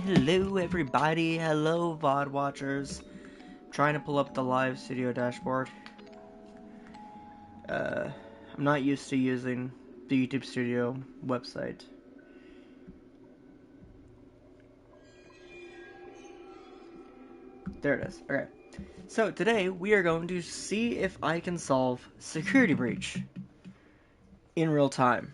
Hello everybody, hello VOD watchers. Trying to pull up the live studio dashboard. I'm not used to using the YouTube studio website. There it is, okay. So today we are going to see if I can solve security breach in real time.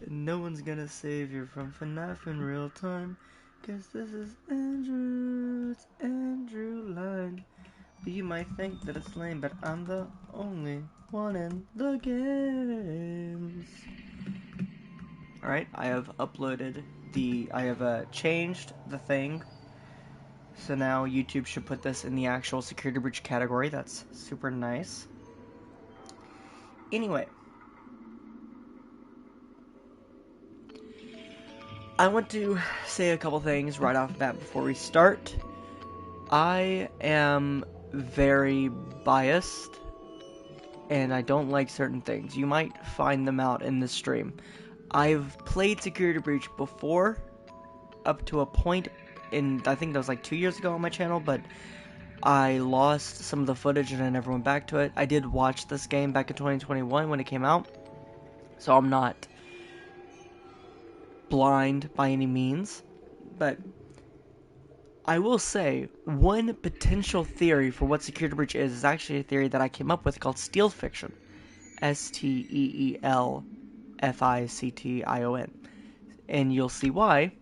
No one's gonna save you from FNAF in real time, 'cause this is Andrew, it's Andrew Line. But you might think that it's lame, but I'm the only one in the games. Alright, I have uploaded I have changed the thing. So now YouTube should put this in the actual security breach category. That's super nice. Anyway. I want to say a couple things right off the bat before we start. I am very biased, and I don't like certain things. You might find them out in this stream. I've played Security Breach before, up to a point in, I think that was like 2 years ago on my channel, but I lost some of the footage and I never went back to it. I did watch this game back in 2021 when it came out, so I'm not blind by any means, but I will say one potential theory for what security breach is actually a theory that I came up with called stealth fiction. STEELFICTION. And you'll see why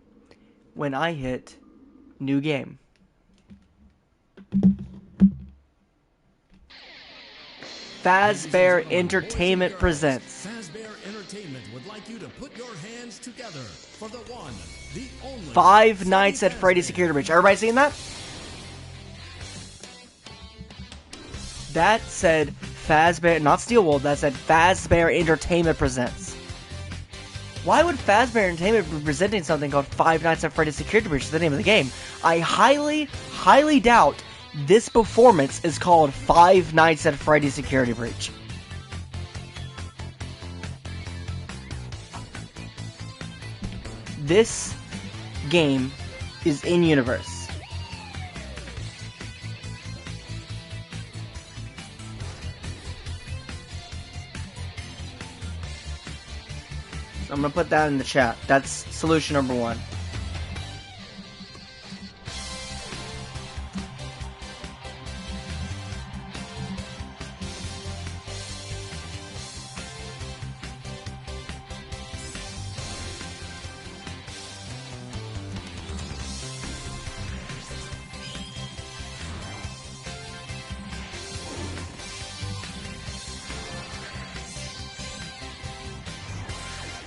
when I hit new game. Fazbear Entertainment presents. Fazbear Entertainment would like you to put your hands together for the one, the only Five Nights at Freddy's Security Breach. Everybody seen that? That said Fazbear, not Steelwold, that said Fazbear Entertainment presents. Why would Fazbear Entertainment be presenting something called Five Nights at Freddy's Security Breach? Is the name of the game. I highly doubt this performance is called Five Nights at Freddy's Security Breach. This game is in-universe. I'm gonna put that in the chat. That's solution number one.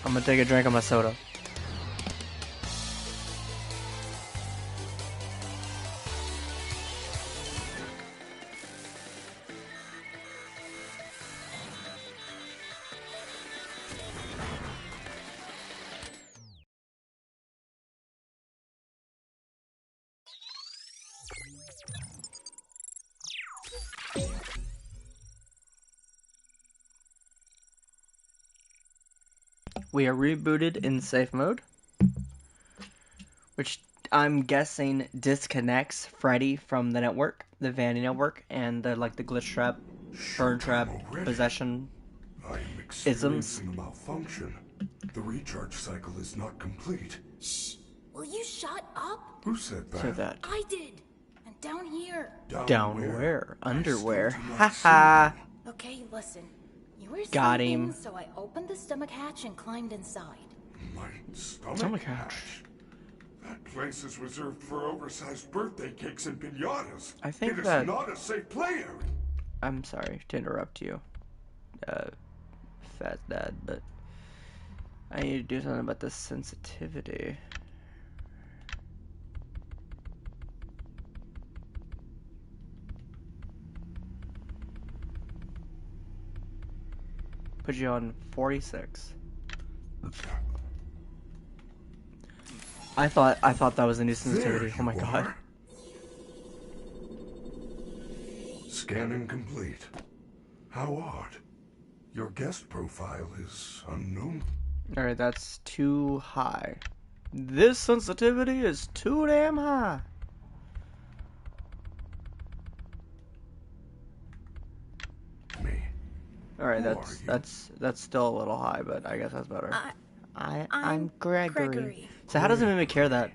I'm gonna take a drink of my soda. We are rebooted in safe mode, which I'm guessing disconnects Freddy from the network, the Vanny network, and the glitch trap, burn trap, possession I am isms. experiencing a malfunction. The recharge cycle is not complete. Shh! Will you shut up? Who said that? So that I did. And down here. down where? Underwear. still do not Haha. Okay, listen. You were Got sleeping, him. so I opened the stomach hatch and climbed inside. My stomach, Stomach hatch. That place is reserved for oversized birthday cakes and piñatas. I think it is that- not a safe play area. I'm sorry to interrupt you, Fat Dad, but I need to do something about this sensitivity. Put you on 46. I thought that was a new sensitivity. There Oh my you god. are. Scanning complete. How odd. Your guest profile is unknown. Alright, that's too high. This sensitivity is too damn high. Me. Alright, Who that's still a little high, but I guess that's better. I'm I'm Gregory. So how does it mimic hear that?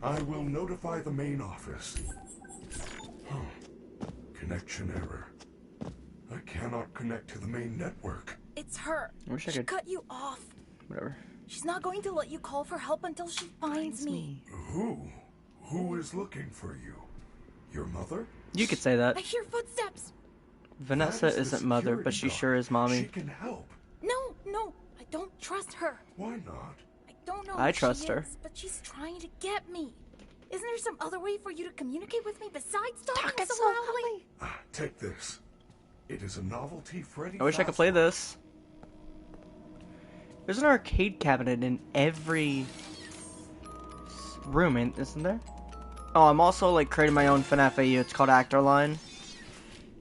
I will notify the main office. Connection error. I cannot connect to the main network. It's her. I wish I She could- cut you off. Whatever. She's not going to let you call for help until she finds me. Who? Who is looking for you? Your mother? You could say that. I hear footsteps. Vanessa That is the isn't mother, but she security sure guard. is mommy. She can help. No, I don't trust her. Why not? I don't know I who she trust her. is, but she's trying to get me. Isn't there some other way for you to communicate with me besides talking so loudly? Take this. It is a novelty Freddy. I wish I could play this. There's an arcade cabinet in every room, isn't there? Oh, I'm also like creating my own FNAF AU. It's called Actor Line.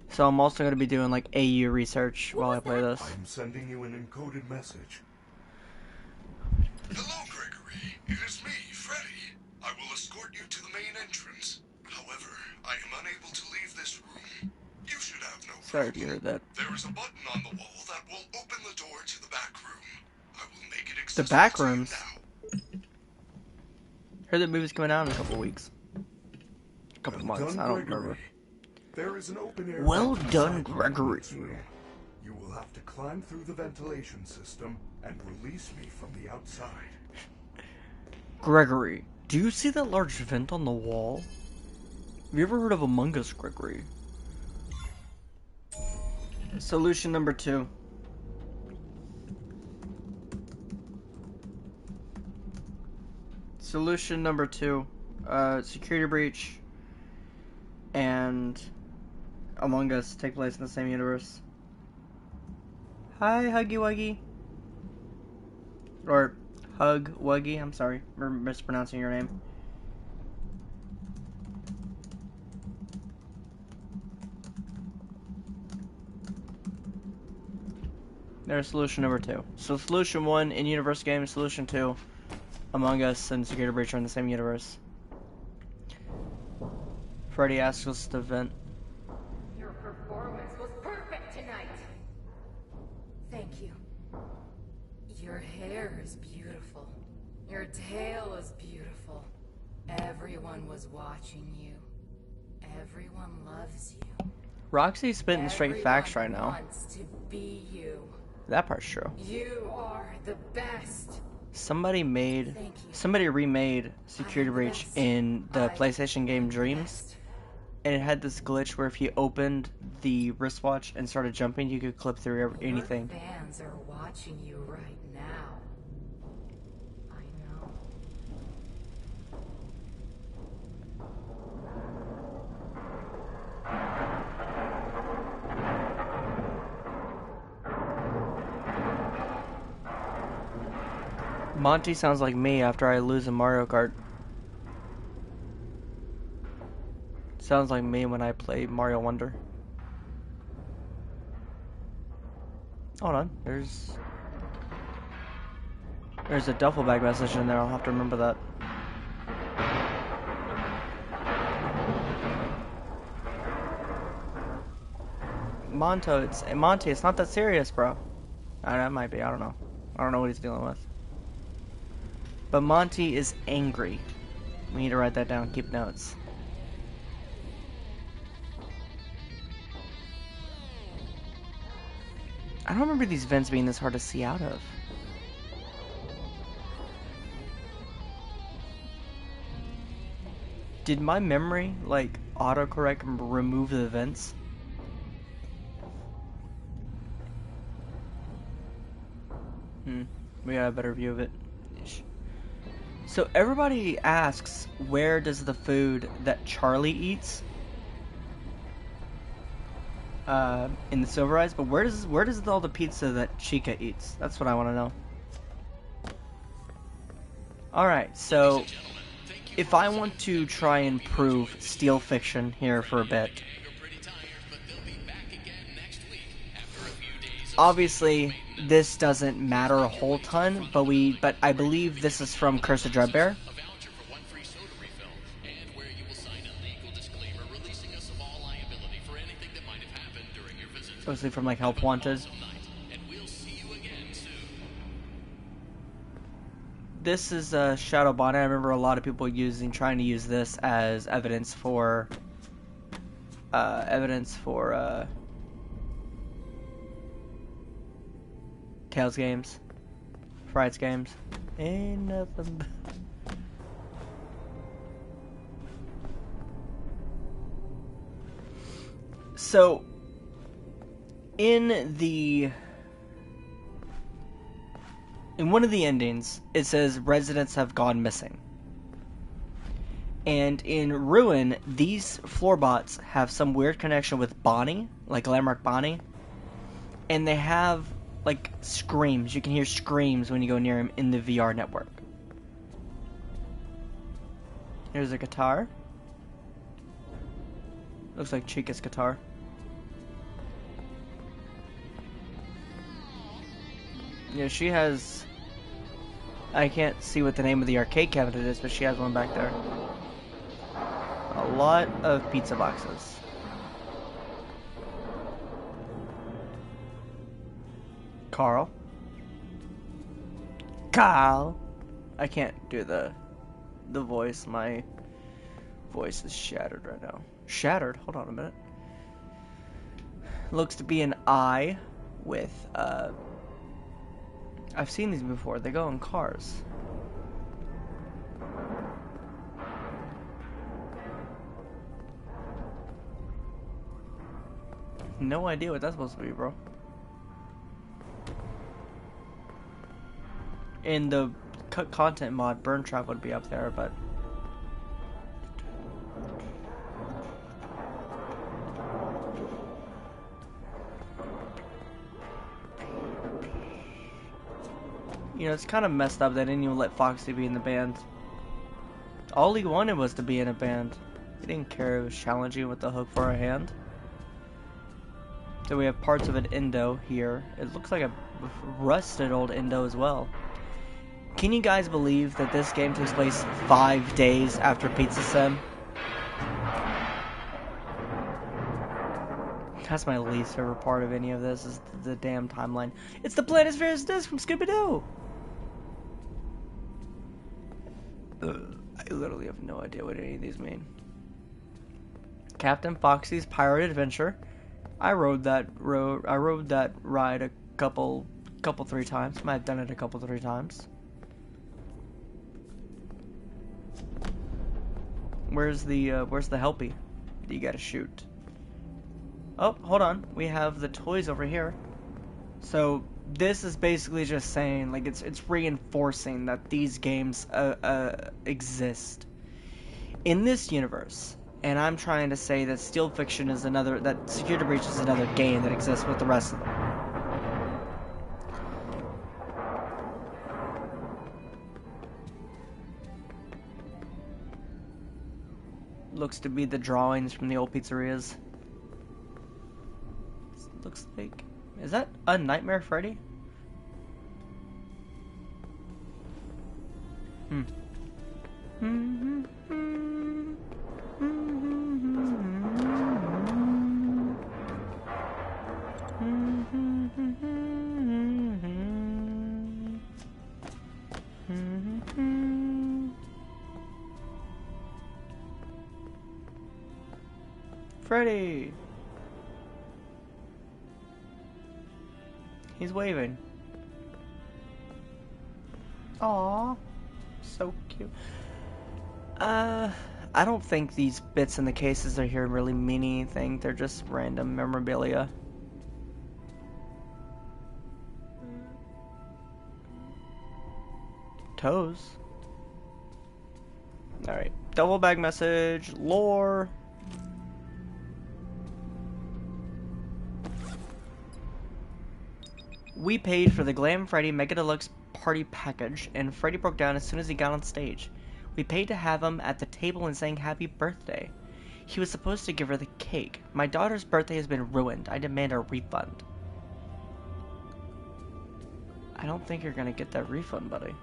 So I'm also going to be doing like AU research while I play this. I am sending you an encoded message. Hello, Gregory. It is me, Freddy. I will escort you to the main entrance. However, I am unable to leave this room. You should have no Sorry if problem. you heard that. There is a button on the wall that will open the door to the back room. I will make it The accessible back to you rooms? now. Heard that movie's coming out in a couple weeks. A couple Well months, done, I don't Gregory. remember. There is an open air. Well vent done, inside the Gregory. entrance room. You will have to climb through the ventilation system and release me from the outside. Gregory, do you see that large vent on the wall? Have you ever heard of Among Us, Gregory? Solution number 2. Solution number 2. Security breach and Among Us take place in the same universe. Hi, Huggy Wuggy. Or Hug Wuggy, I'm sorry for mispronouncing your name. There's solution number 2. So solution 1, in-universe game. Solution 2, Among Us and Security Breach are in the same universe. Freddy asks us to vent. Your performance was perfect tonight. Thank you. Your hair is beautiful. Your tail is beautiful. Everyone was watching you. Everyone loves you. Roxy's spitting straight facts right Everyone now. wants to be you. That part's true. You are the best. Somebody Thank you. remade Security I'm the Breach best. in the I PlayStation game am the Dreams, best. and it had this glitch where if you opened the wristwatch and started jumping, you could clip through anything. Your fans are watching you right now. I know. Monty sounds like me after I lose in Mario Kart. Sounds like me when I play Mario Wonder. Hold on, there's a duffel bag message in there. I'll have to remember that. Monty, it's not that serious, bro. That might be. I don't know. I don't know what he's dealing with. But Monty is angry. We need to write that down. Keep notes. I don't remember these vents being this hard to see out of. Did my memory, like, autocorrect and remove the vents? We got a better view of it. So everybody asks, where does the food that Charlie eats in the Silver Eyes, but where does all the pizza that Chica eats? That's what I want to know. Alright, so if I want to try and prove steel fiction here for a bit, obviously this doesn't matter a whole ton, but I believe this is from Curse of Dreadbear. A voucher for 1 free soda refill, and where you will sign a legal disclaimer releasing us of all liability for anything that might have happened during your visit. Mostly from like Help Wanted. Awesome night, and we'll see you again soon. This is Shadow Bonnet. I remember a lot of people trying to use this as evidence for Tails games, Frights games. Ain't nothing but... So, in one of the endings, it says residents have gone missing. And in Ruin, these floorbots have some weird connection with Bonnie, like Landmark Bonnie. And they have, like, screams. You can hear screams when you go near him in the VR network. Here's a guitar. Looks like Chica's guitar. Yeah, she has... I can't see what the name of the arcade cabinet is, but she has one back there. A lot of pizza boxes. Carl. I can't do the voice. My voice is shattered right now. Shattered? Hold on a minute. Looks to be an eye with, I've seen these before. They go in cars. No idea what that's supposed to be, bro. In the content mod, Burn Trap would be up there, but... You know, it's kind of messed up they didn't even let Foxy be in the band. All he wanted was to be in a band. He didn't care if it was challenging with the hook for a hand. So we have parts of an Indo here. It looks like a rusted old Indo as well. Can you guys believe that this game takes place 5 days after Pizza Sim? That's my least favorite part of any of this, is the damn timeline. It's the Planispherious Disc from Scooby-Doo! I literally have no idea what any of these mean. Captain Foxy's Pirate Adventure. I rode that ride a couple 3 times. Might have done it a couple 3 times. Where's the helpy that you gotta shoot? Oh, hold on. We have the toys over here. So this is basically just saying, like, it's reinforcing that these games exist in this universe. And I'm trying to say that Steel Fiction is that Security Breach is another game that exists with the rest of them. Looks to be the drawings from the old pizzerias. Looks like... Is that a Nightmare Freddy? Freddy! He's waving. Aww. So cute. I don't think these bits in the cases are here really mean anything. They're just random memorabilia. Toes. Alright. Double bag message. Lore. We paid for the Glam Freddy Mega Deluxe Party Package, and Freddy broke down as soon as he got on stage. We paid to have him at the table and sang happy birthday. He was supposed to give her the cake. My daughter's birthday has been ruined. I demand a refund. I don't think you're gonna get that refund, buddy.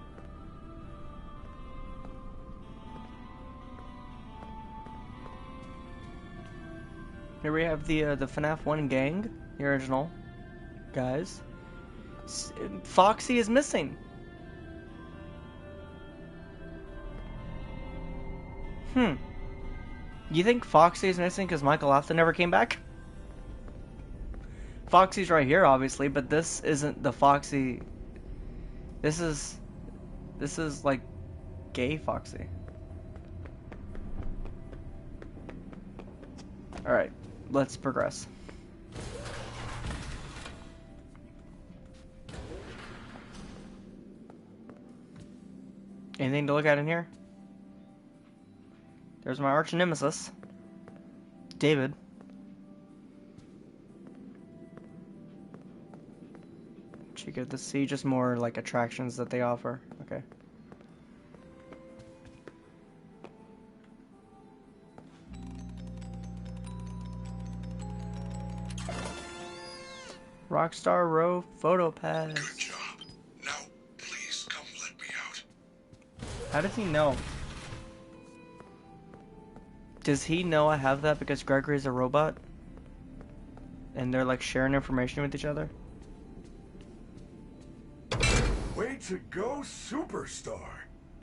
Here we have the FNAF 1 gang, the original guys. Foxy is missing. You think Foxy is missing because Michael Afton never came back? Foxy's right here, obviously, but this isn't the Foxy. This is like gay Foxy. Alright, let's progress. Anything to look at in here? There's my arch nemesis, David. You get to see just more like attractions that they offer. Okay. Rockstar Row photo pass. Good job. Now, please come let me out. How does he know? Does he know I have that because Gregory's a robot? And they're like sharing information with each other? Way to go, superstar!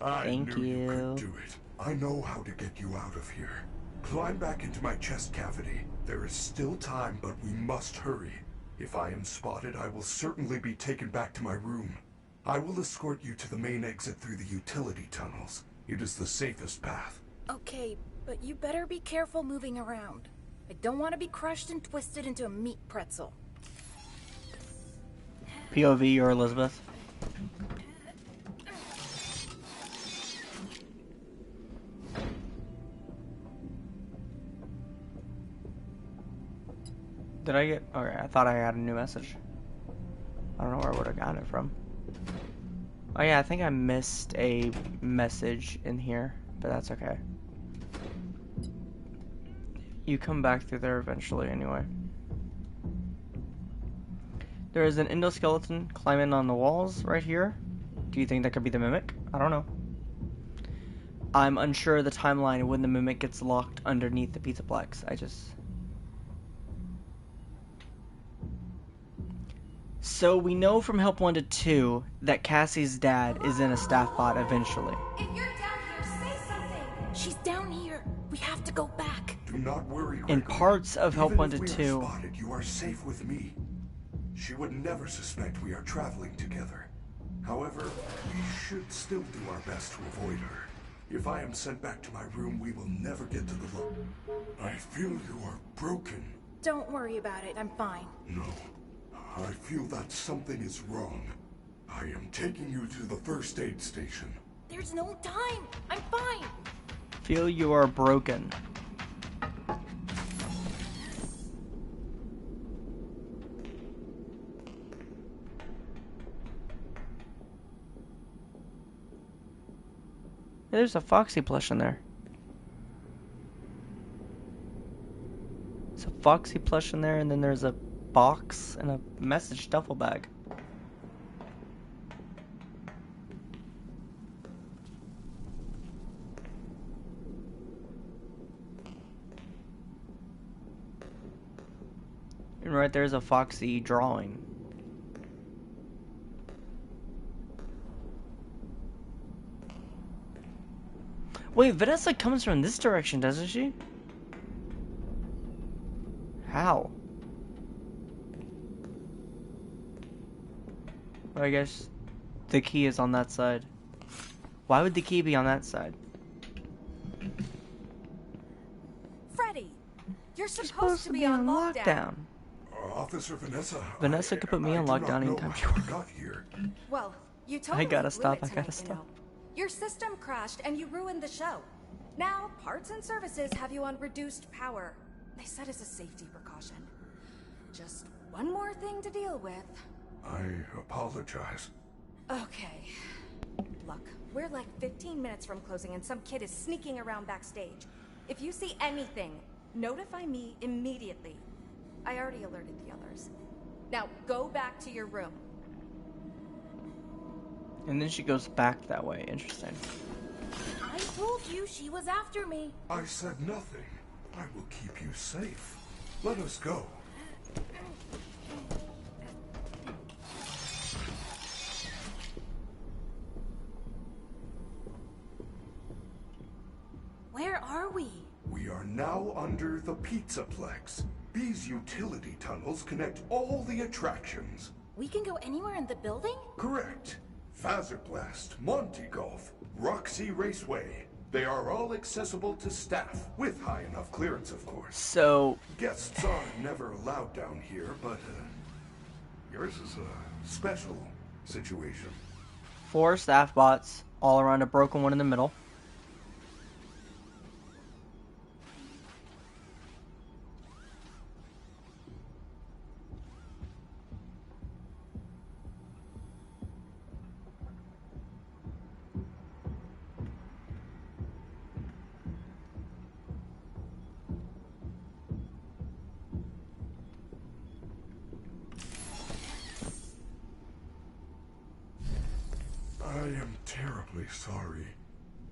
I Thank knew you you. could do it. I know how to get you out of here. Climb back into my chest cavity. There is still time, but we must hurry. If I am spotted, I will certainly be taken back to my room. I will escort you to the main exit through the utility tunnels. It is the safest path. Okay, but you better be careful moving around. I don't want to be crushed and twisted into a meat pretzel. POV, you're Elizabeth. Did I get... Okay, I thought I had a new message. I don't know where I would have gotten it from. Oh yeah, I think I missed a message in here, but that's okay. You come back through there eventually anyway. There is an endoskeleton climbing on the walls right here. Do you think that could be the Mimic? I don't know. I'm unsure of the timeline when the Mimic gets locked underneath the Pizzaplex. So we know from Help 1 to 2 that Cassie's dad is in a staff bot eventually. If you're down here, say something! She's down here. We have to go back. Do not worry, In Gregory. parts of Help Even 1 to if we 2... are spotted, you are safe with me. She would never suspect we are traveling together. However, we should still do our best to avoid her. If I am sent back to my room, we will never get to the I feel you are broken. Don't worry about it. I'm fine. No, I feel that something is wrong. I am taking you to the first aid station. There's no time. I'm fine. Feel you are broken. There's a Foxy plush in there. There's a Foxy plush in there, and then there's a box and a message duffel bag. And right there's a Foxy drawing. Wait, Vanessa comes from this direction, doesn't she? How? Well, I guess the key is on that side. Why would the key be on that side? Freddy, you're supposed to be on lockdown. Officer Vanessa. Vanessa could put me on do not lockdown know anytime she how I wants. got here. Well, you totally gotta blew stop, it I tonight, gotta stop. you know. Your system crashed and you ruined the show. Now, parts and services have you on reduced power. They said as a safety precaution. Just one more thing to deal with. I apologize. Okay. Look, we're like 15 minutes from closing and some kid is sneaking around backstage. If you see anything, notify me immediately. I already alerted the others. Now, go back to your room. And then she goes back that way. Interesting. I told you she was after me. I said nothing. I will keep you safe. Let us go. Where are we? We are now under the Pizzaplex. These utility tunnels connect all the attractions. We can go anywhere in the building? Correct. Fazerblast, Monte Golf, Roxy Raceway. They are all accessible to staff, with high enough clearance, of course. So, Guests are never allowed down here, but yours is a special situation. 4 staff bots, all around a broken one in the middle. I am terribly sorry.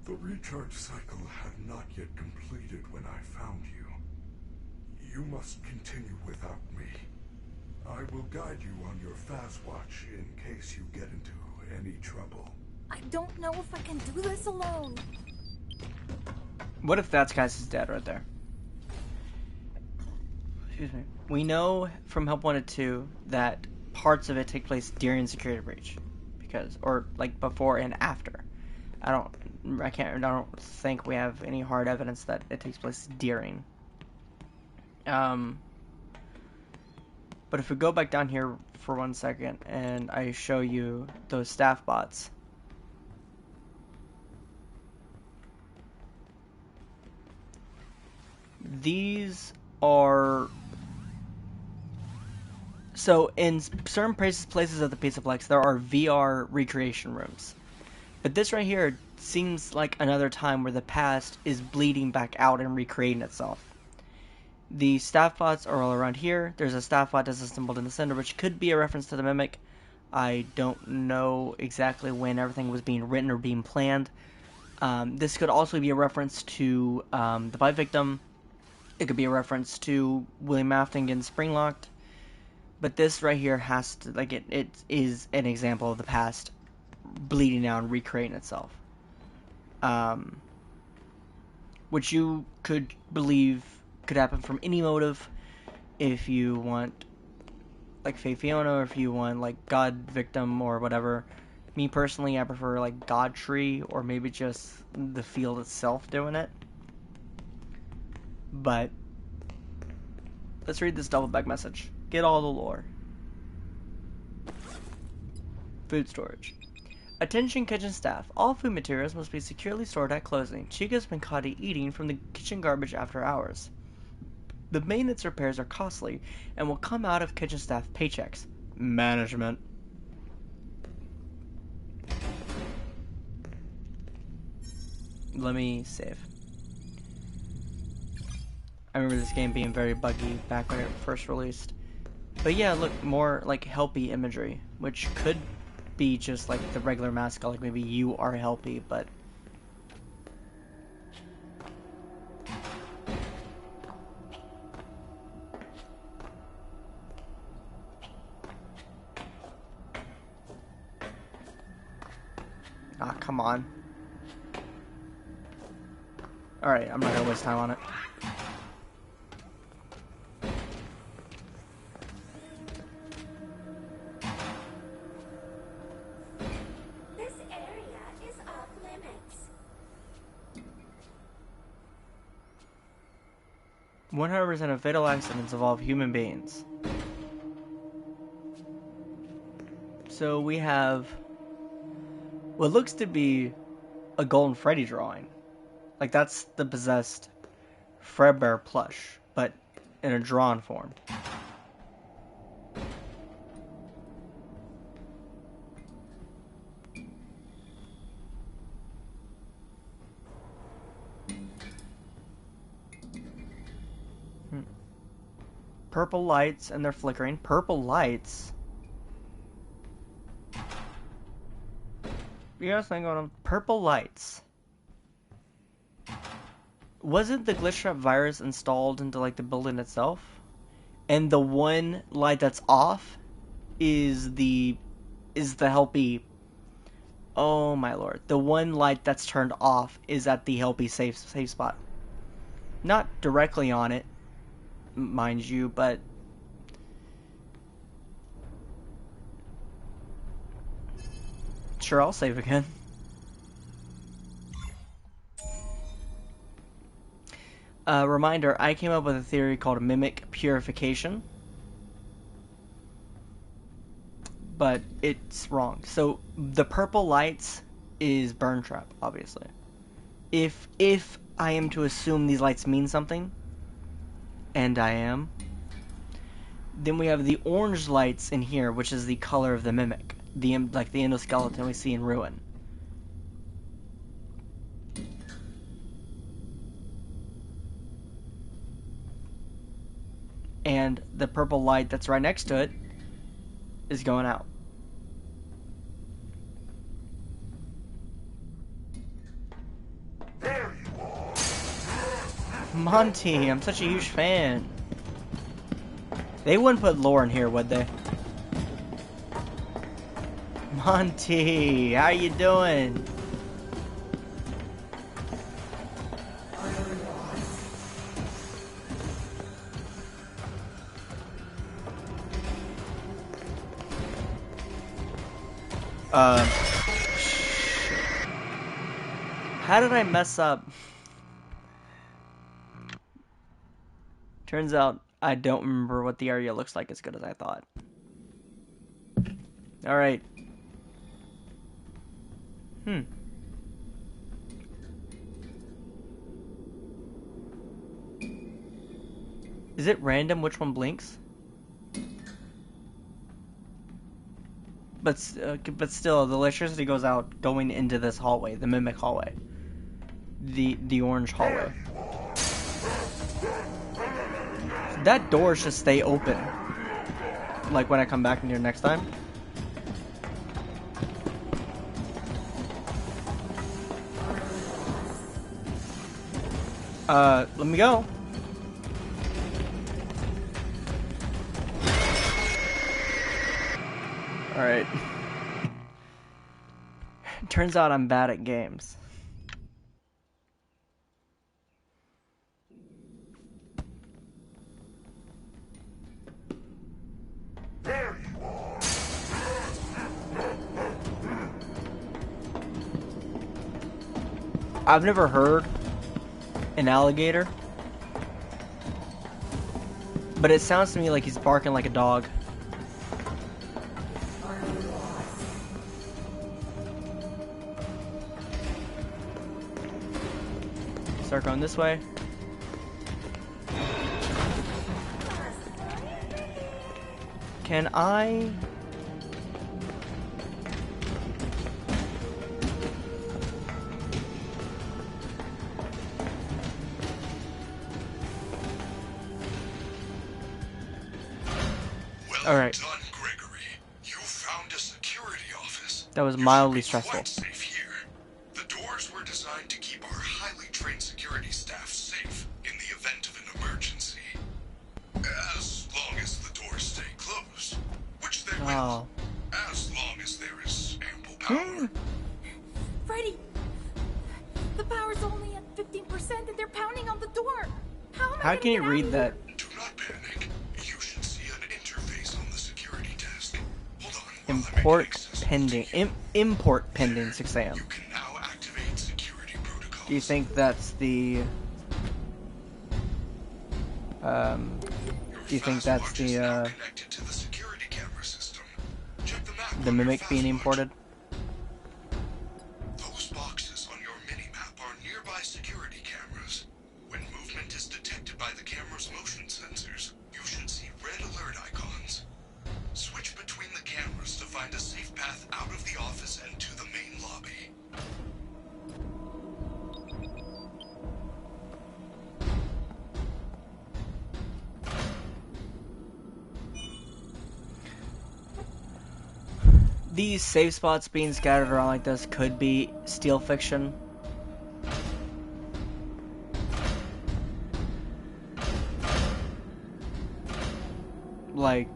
The recharge cycle had not yet completed when I found you. You must continue without me. I will guide you on your fast watch in case you get into any trouble. I don't know if I can do this alone. What if that's Guy's dad right there? Excuse me. We know from Help Wanted 2 that parts of it take place during Security Breach. Or like before and after. I don't think we have any hard evidence that it takes place during. But if we go back down here for 1 second and I show you those staff bots. These are... So, in certain places of the Pizzaplex, there are VR recreation rooms. But this right here seems like another time where the past is bleeding back out and recreating itself. The staff bots are all around here. There's a staff bot that's assembled in the center, which could be a reference to the Mimic. I don't know exactly when everything was being written or being planned. This could also be a reference to the Bite Victim. It could be a reference to William Afton getting spring-locked. But this right here has to, like, it is an example of the past bleeding out and recreating itself. Which you could believe could happen from any motive. If you want, like, Faye Fiona, or if you want, like, God Victim or whatever. Me personally, I prefer, like, God Tree, or maybe just the field itself doing it. But let's read this double back message. Get all the lore. Food storage. Attention kitchen staff. All food materials must be securely stored at closing. Chica's been caught eating from the kitchen garbage after hours. The maintenance repairs are costly and will come out of kitchen staff paychecks. Management. Let me save. I remember this game being very buggy back when it first released. But yeah, look, more like helpy imagery, which could be just like the regular mascot, like maybe you are helpy, but... Ah, come on. Alright, I'm not gonna waste time on it. This area is off limits. 100% of fatal accidents involve human beings. So we have what looks to be a Golden Freddy drawing. Like, that's the possessed Fredbear plush, but in a drawn form. Purple lights, and they're flickering. Purple lights? you got something going on. Purple lights. Wasn't the glitch trap virus installed into like the building itself? And the one light that's off is the helpy. Oh my lord. The one light that's turned off is at the helpy safe spot. Not directly on it, mind you, but sure, I'll save again. Reminder, I came up with a theory called mimic purification. But it's wrong. So the purple lights is burn trap, obviously. If I am to assume these lights mean something, and I am, then we have the orange lights in here, which is the color of the mimic, like the endoskeleton we see in Ruin. And the purple light that's right next to it is going out. There you are. Monty, I'm such a huge fan. They wouldn't put lore in here, would they? Monty, how you doing? How did I mess up? Turns out I don't remember what the area looks like as good as I thought. Alright. Is it random which one blinks? But still, the electricity goes out going into this hallway, the mimic hallway. The orange hallway. That door should stay open. Like when I come back in here next time. Let me go. Alright. Turns out I'm bad at games. There you are. I've never heard an alligator, but it sounds to me like he's barking like a dog. Start going this way. Can I? Well All right. done, Gregory. You found a security office. That was You mildly should be stressful. quite safe here. The doors were designed to keep our highly trained security staff safe in the event of an emergency. As long as the doors stay closed, which they will. Oh. As long as there is ample power. Freddy! The power's only at 15% and they're pounding on the door! How am I How gonna can you get out read of that? here? Do not panic. You should see an interface on the security desk. Hold on. while I make Import accessible pending. to you. Import pending 6 a.m. You can now activate security protocols. Do you think that's the? Do you think that's Fast watch is now the connected to the security camera system. Check the map the on your mimic being fast watch. imported? Those boxes on your mini-map are nearby security cameras. When movement is detected by the camera's motion sensors, you should see red alert icons. Switch between the cameras to find a safe path out of the office and to the main lobby. these safe spots being scattered around like this could be steel fiction. Like,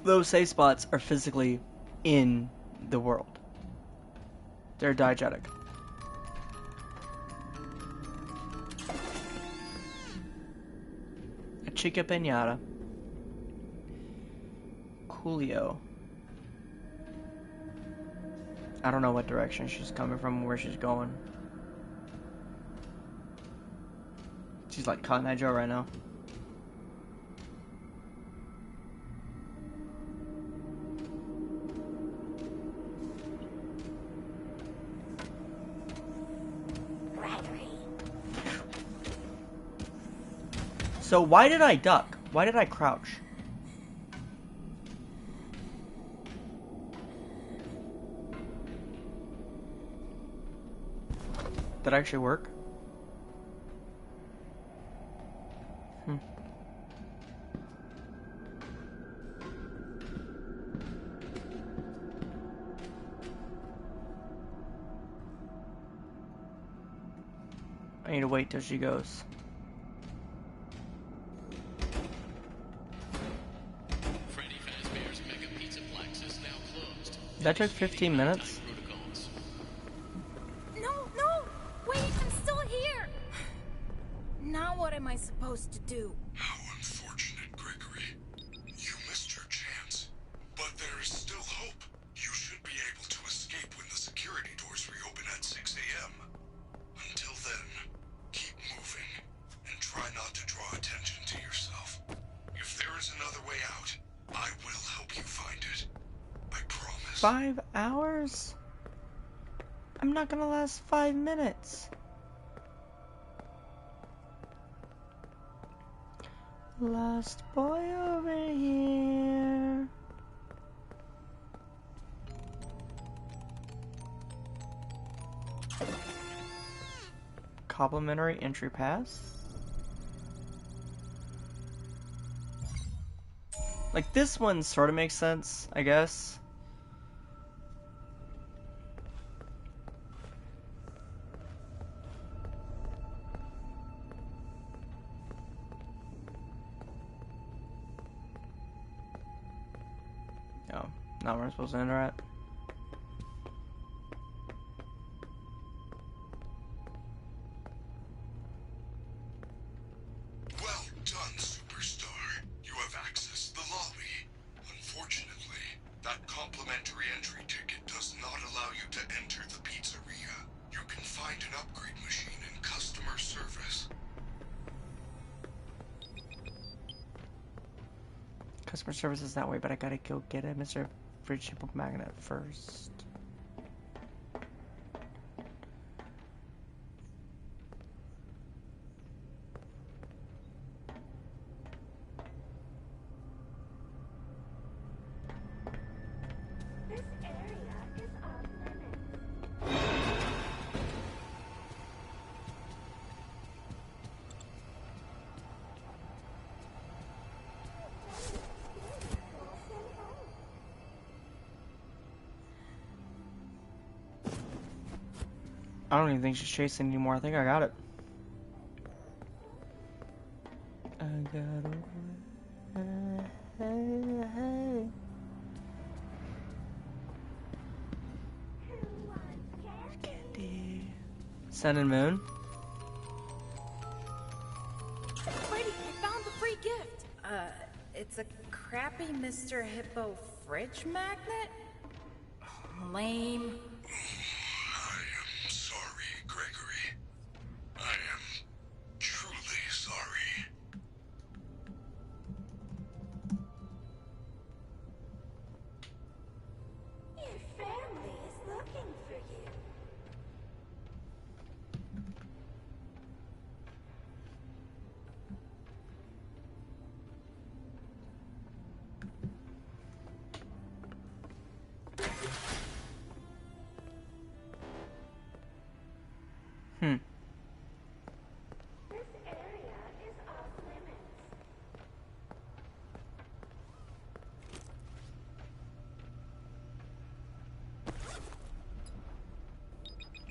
those safe spots are physically in the world. They're diegetic. A chica pinata. Coolio. I don't know what direction she's coming from, where she's going. She's like Cotton Eye Joe right now. So why did I duck? Why did I crouch? Did it actually work? I need to wait till she goes. Freddy Fazbear's Mega Pizzaplex is now closed. That took 15 minutes. Protocols. No! Wait, I'm still here! Now what am I supposed to do? How unfortunate, Gregory. You missed your chance. But there is still hope. You should be able to escape when the security doors reopen at 6 a.m. Until then, keep moving and try not to draw attention to yourself. If there is another way out, I will help you find it. I promise. 5 hours? I'm not gonna last 5 minutes. Lost boy over here. Complimentary entry pass. Like, this one sort of makes sense, I guess. Oh, not where I'm supposed to enter at. Well done, superstar. You have accessed the lobby. Unfortunately, that complimentary entry ticket does not allow you to enter the pizzeria. You can find an upgrade machine in customer service. Customer service is that way, but I gotta go get a Mr. Fridge chip magnet first. This area is off limits. I don't even think she's chasing anymore. I think I got it. I got it. Hey. Candy. Sun and Moon. Freddy, I found the free gift! It's a crappy Mr. Hippo fridge magnet? Lame. I am sorry, Gregory. I am truly sorry. Your family is looking for you.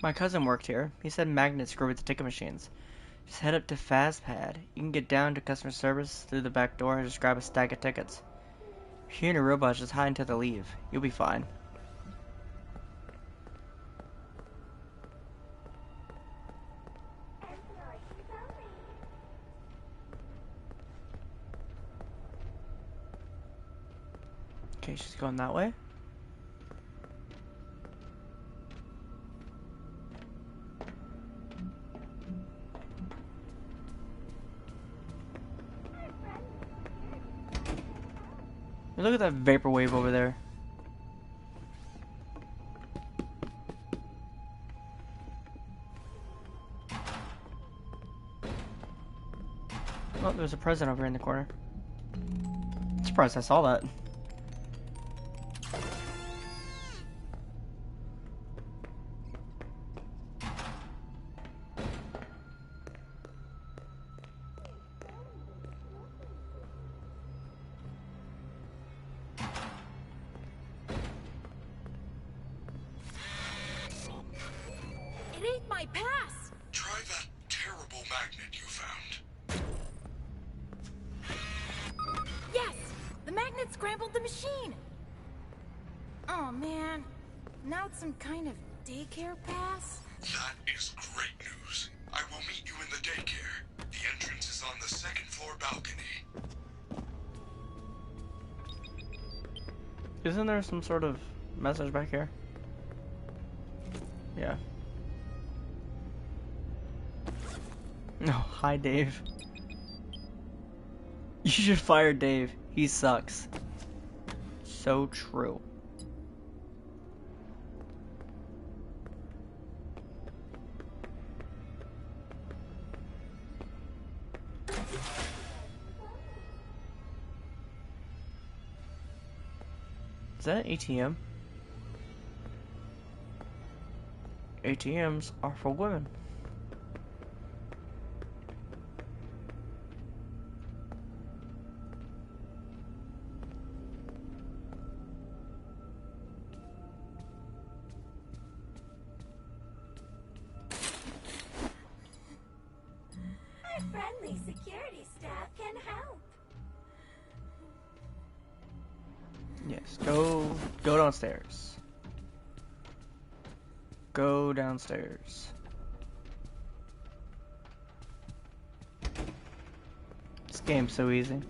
My cousin worked here. He said magnets screw with the ticket machines. Just head up to FastPad. You can get down to customer service through the back door and just grab a stack of tickets. If you and your robot just hide until they leave, you'll be fine. Okay, she's going that way. Look at that vaporwave over there. Oh, there's a present over in the corner. I'm surprised I saw that. It ate my pass! Try that terrible magnet you found. Yes! The magnet scrambled the machine! Oh man, now it's some kind of daycare pass? That is great news. I will meet you in the daycare. The entrance is on the second floor balcony. Isn't there some sort of message back here? Yeah. No, hi Dave. You should fire Dave. He sucks. So true. Is that an ATM? ATMs are for women. Our friendly security staff can help. Yes, go downstairs. Go downstairs. This game's so easy.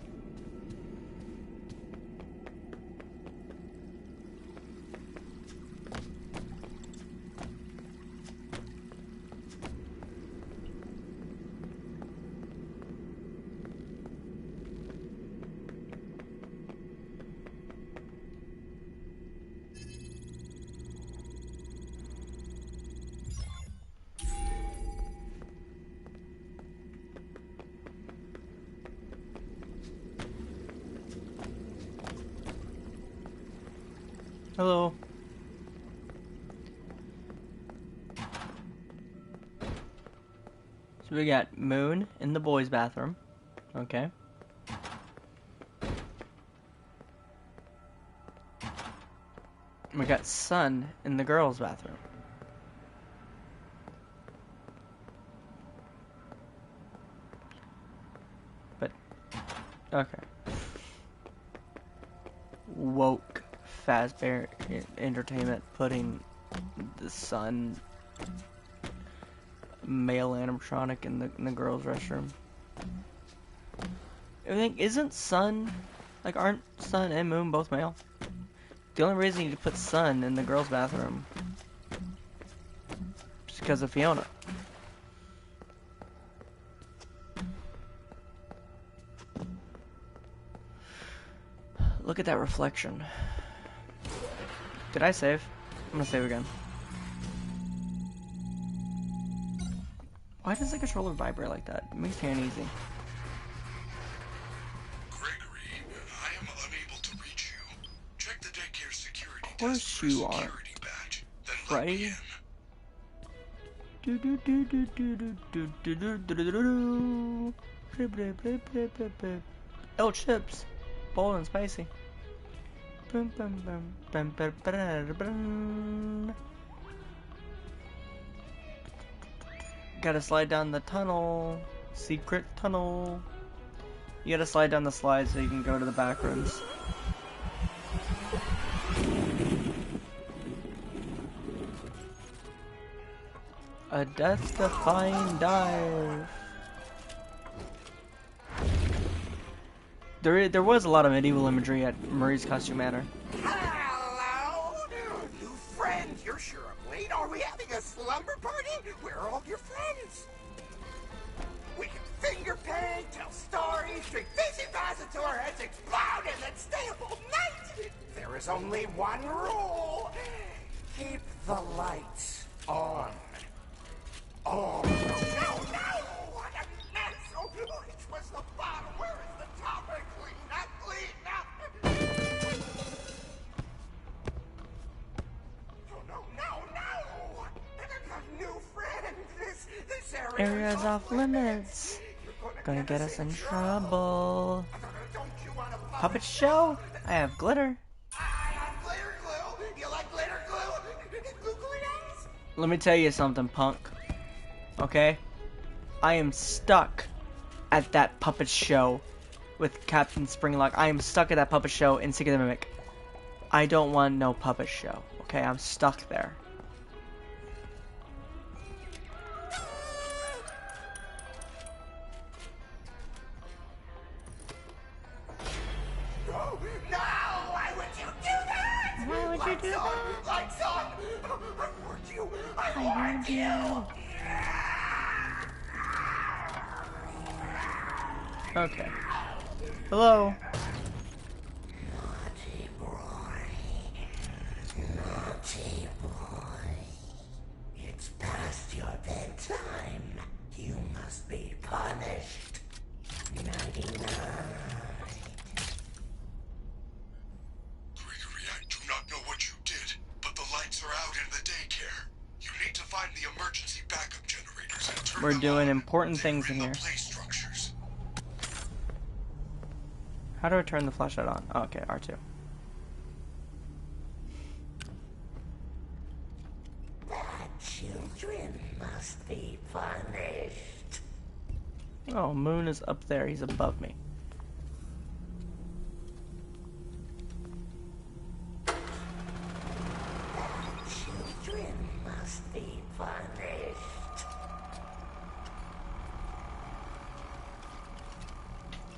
Hello. So we got Moon in the boys' bathroom. Okay. We got Sun in the girls' bathroom. But, okay. Woke Fazbear Entertainment putting the Sun male animatronic in the girls' restroom. I think isn't Sun, like, aren't Sun and Moon both male? The only reason you put Sun in the girls' bathroom is because of Fiona. Look at that reflection. Did I save? I'm gonna save again. Why does the controller vibrate like that? It makes me uneasy. Gregory, I am unable to reach you. Check the daycare security Of course desk for you a are. security badge. Then let me Right? in. Oh, chips. Bold and spicy. Gotta slide down the tunnel. Secret tunnel. You gotta slide down the slide so you can go to the back rooms. A death-defying dive. There was a lot of medieval imagery at Murray's Costume Manor. Hello, new friends. You're sure I'm late. Are we having a slumber party? Where are all your friends? We can finger paint, tell stories, drink fizzy fast until our heads explode, and then stay up all night. There is only one rule: keep the lights on. Oh, no, what a mess! Oh, which was the bottom? Where is the top? Clean up! Oh, no! New friend! This area Area's off limits. Gonna get us in trouble. Puppet show? I have glitter. I have glitter glue! You like glitter glue? Googly eyes? Let me tell you something, punk. Okay? I am stuck at that puppet show with Captain Springlock. I am stuck at that puppet show in Secret of the Mimic. I don't want no puppet show. Okay, I'm stuck there. No! Why would you do that? Why would you do that? Lights on! I warned you! I warned you! Okay. Hello. Naughty boy. It's past your bedtime. You must be punished. Nighty-night. Gregory, I do not know what you did, but the lights are out in the daycare. You need to find the emergency backup generators and turn We're them doing on. important They things are in the here. play structures. How do I turn the flashlight on? Oh, okay, R2. Bad children must be punished. Oh, Moon is up there. He's above me. Children must be punished.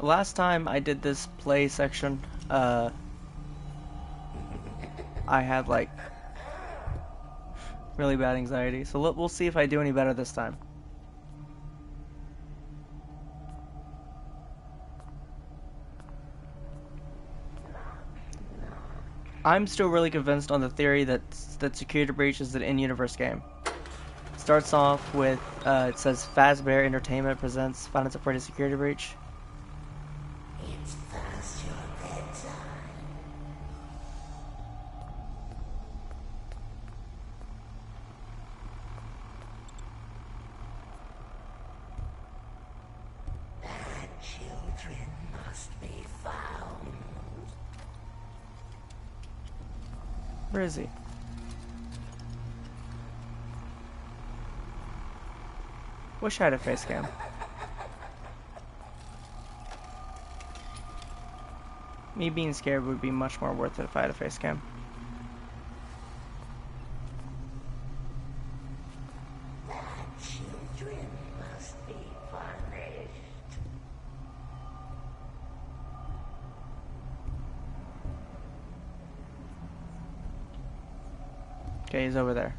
Last time I did this play section, I had like really bad anxiety. So we'll see if I do any better this time. I'm still really convinced on the theory that Security Breach is an in-universe game. Starts off with it says Fazbear Entertainment presents Final Fantasy 40 Security Breach. It's past your bedtime. Bad children must be found. Where is he? Wish I had a face cam. Me being scared would be much more worth it if I had a face cam. Bad children must be punished. Okay, he's over there.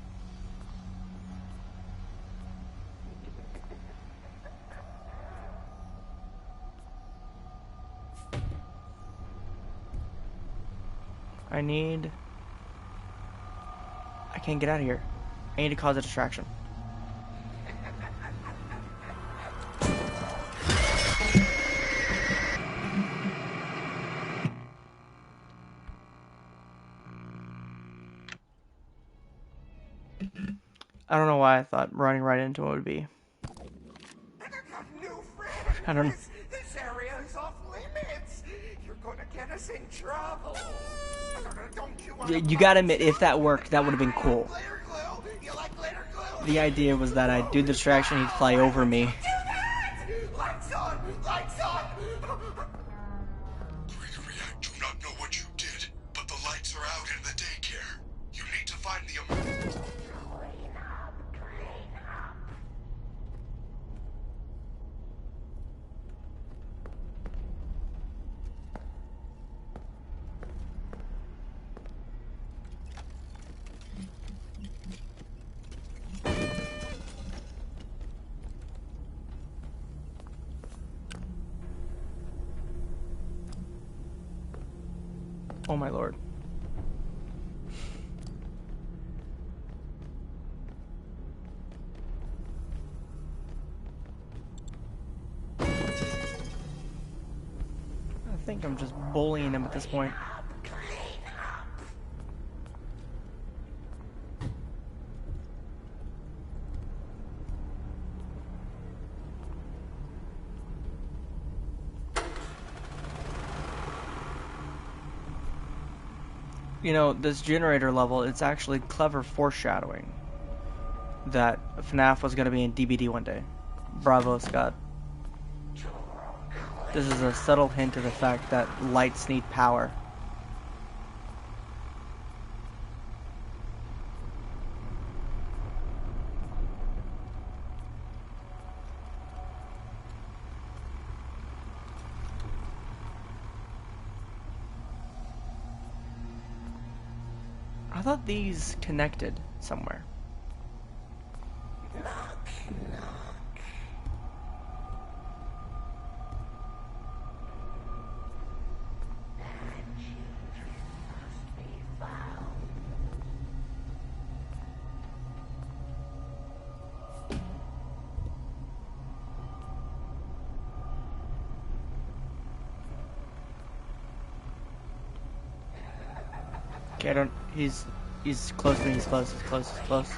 I can't get out of here. I need to cause a distraction. I don't know why I thought running right into it would be. New friend. I don't know. This area is off limits. You're gonna get us in trouble. Don't you want You gotta admit, if that worked, that would have been cool. glitter glue? You like glitter glue? The idea was that I'd do the distraction, he'd fly over me. Do that! Lights on! Lights on! Gregory, I do not know what you did, but the lights are out in the daycare. You need to find the... Oh my lord. I think I'm just bullying him at this point. You know, this generator level, it's actually clever foreshadowing that FNAF was going to be in DBD one day. Bravo, Scott. This is a subtle hint of the fact that lights need power. I thought these connected somewhere. Okay, I don't... He's close to me, he's close, he's close, he's close.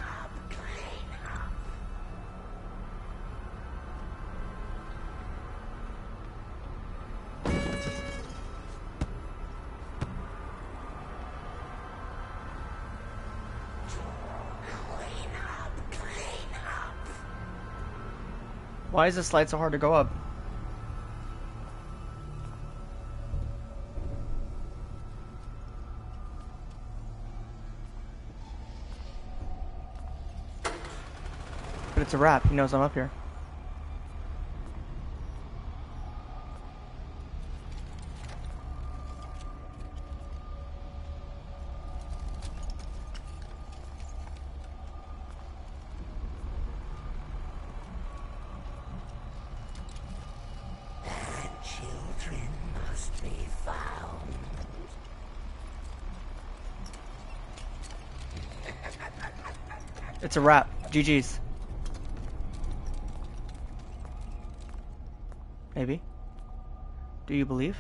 Why is this light so hard to go up? But it's a wrap. He knows I'm up here. Children must be found. It's a wrap. GG's. Maybe. Do you believe?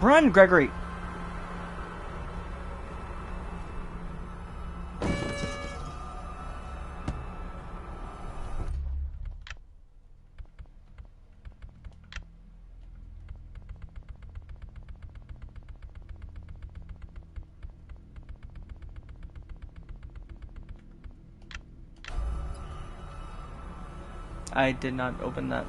Run, Gregory! I did not open that.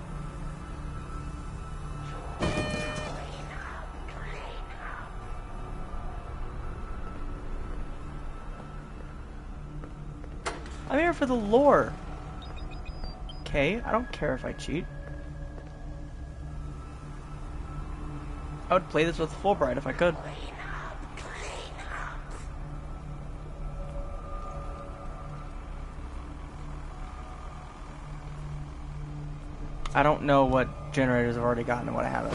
I'm here for the lore. Okay, I don't care if I cheat. I would play this with Fulbright if I could. I don't know what generators I've already gotten and what I haven't.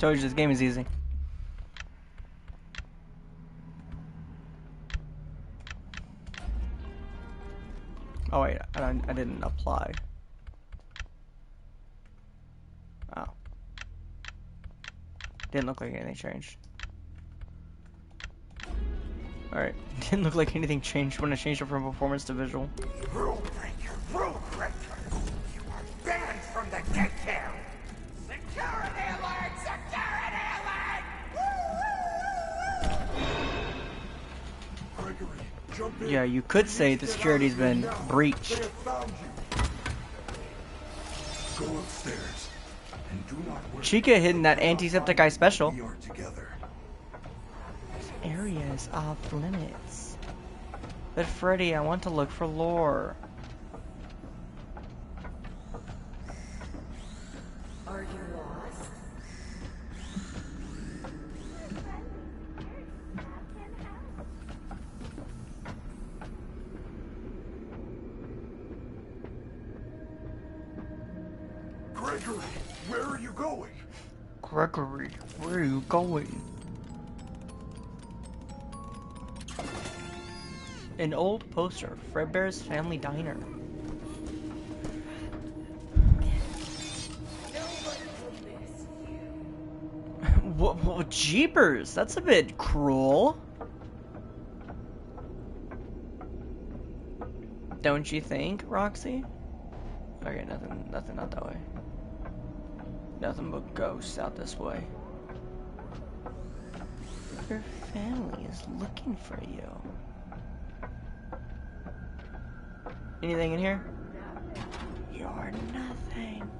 Told you this game is easy. Oh wait, I didn't apply. Oh. Didn't look like anything changed. Alright. Didn't look like anything changed when I changed it from performance to visual. Rule breaker, rule breaker. You are banned from the daycare. Security alert! Security alert! Gregory, jump in. Yeah, you could say the security's been They breached. have found you. Go upstairs and do not worry. Chica hidden that antiseptic eye special. We are together. Areas off limits. But Freddy, I want to look for lore. Are you lost? Gregory, where are you going? Gregory, where are you going? An old poster, Fredbear's Family Diner. What, jeepers, that's a bit cruel. Don't you think, Roxy? Okay, nothing out that way. Nothing but ghosts out this way. Your family is looking for you. Anything in here? You're nothing.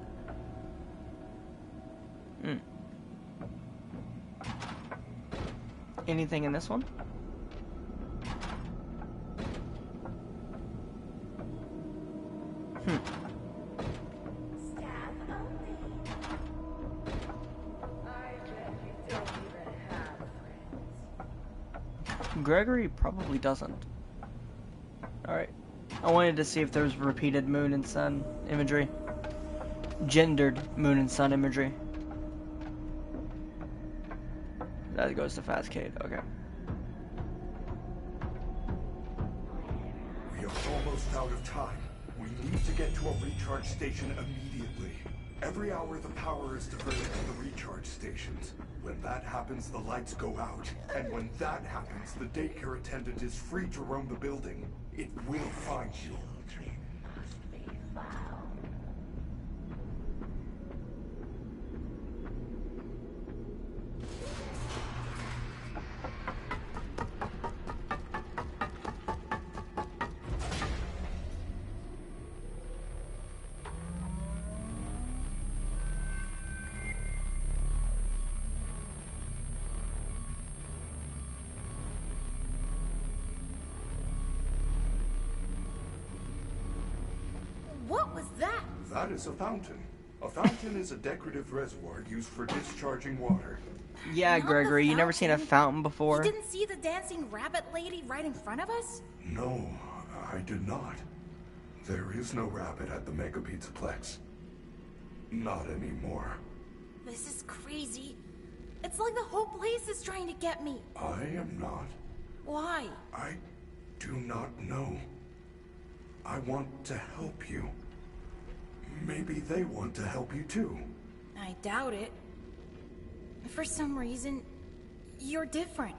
Anything in this one? Staff only. I bet you don't even have friends. Gregory probably doesn't. Alright. I wanted to see if there was repeated moon and sun imagery. Gendered moon and sun imagery. That goes to Fastcade, okay. We are almost out of time. We need to get to a recharge station immediately. Every hour the power is diverted to the recharge stations. When that happens, the lights go out. And when that happens, the daycare attendant is free to roam the building. It will find you. Must be found. What was that? That is a fountain. A fountain is a decorative reservoir used for discharging water. Yeah, Not the Gregory, you never seen a fountain before? You didn't see the dancing rabbit lady right in front of us? No, I did not. There is no rabbit at the Mega Pizzaplex. Not anymore. This is crazy. It's like the whole place is trying to get me. I am not. Why? I do not know. I want to help you. Maybe they want to help you too. I doubt it. For some reason, you're different.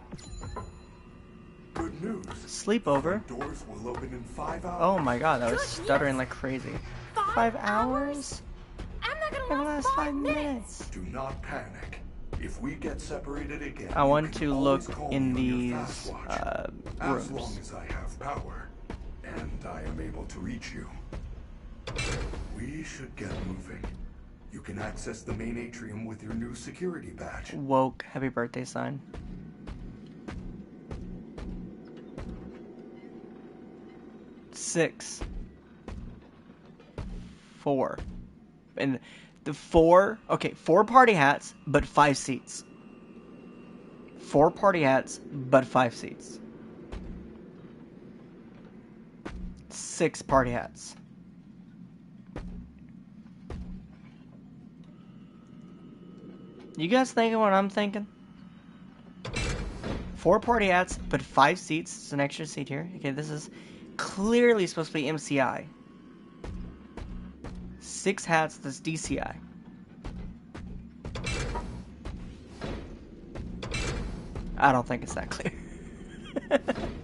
Good news. Sleepover? Doors will open in 5 hours. Oh my god, that was Goodness. stuttering like crazy. 5 hours? I'm not In gonna the last last 5 5 minutes. minutes. Do not panic. If we get separated again, I you want can to always look call in me on your these fast watch. As long rooms. as I have power, and I am able to reach you. We should get moving. You can access the main atrium with your new security badge. Woke, happy birthday sign. Six. 4. And the 4, okay, 4 party hats, but 5 seats. 4 party hats, but 5 seats. 6 party hats. You guys thinking what I'm thinking? 4 party hats, but 5 seats. It's an extra seat here. Okay, this is clearly supposed to be MCI. 6 hats, that's DCI. I don't think it's that clear.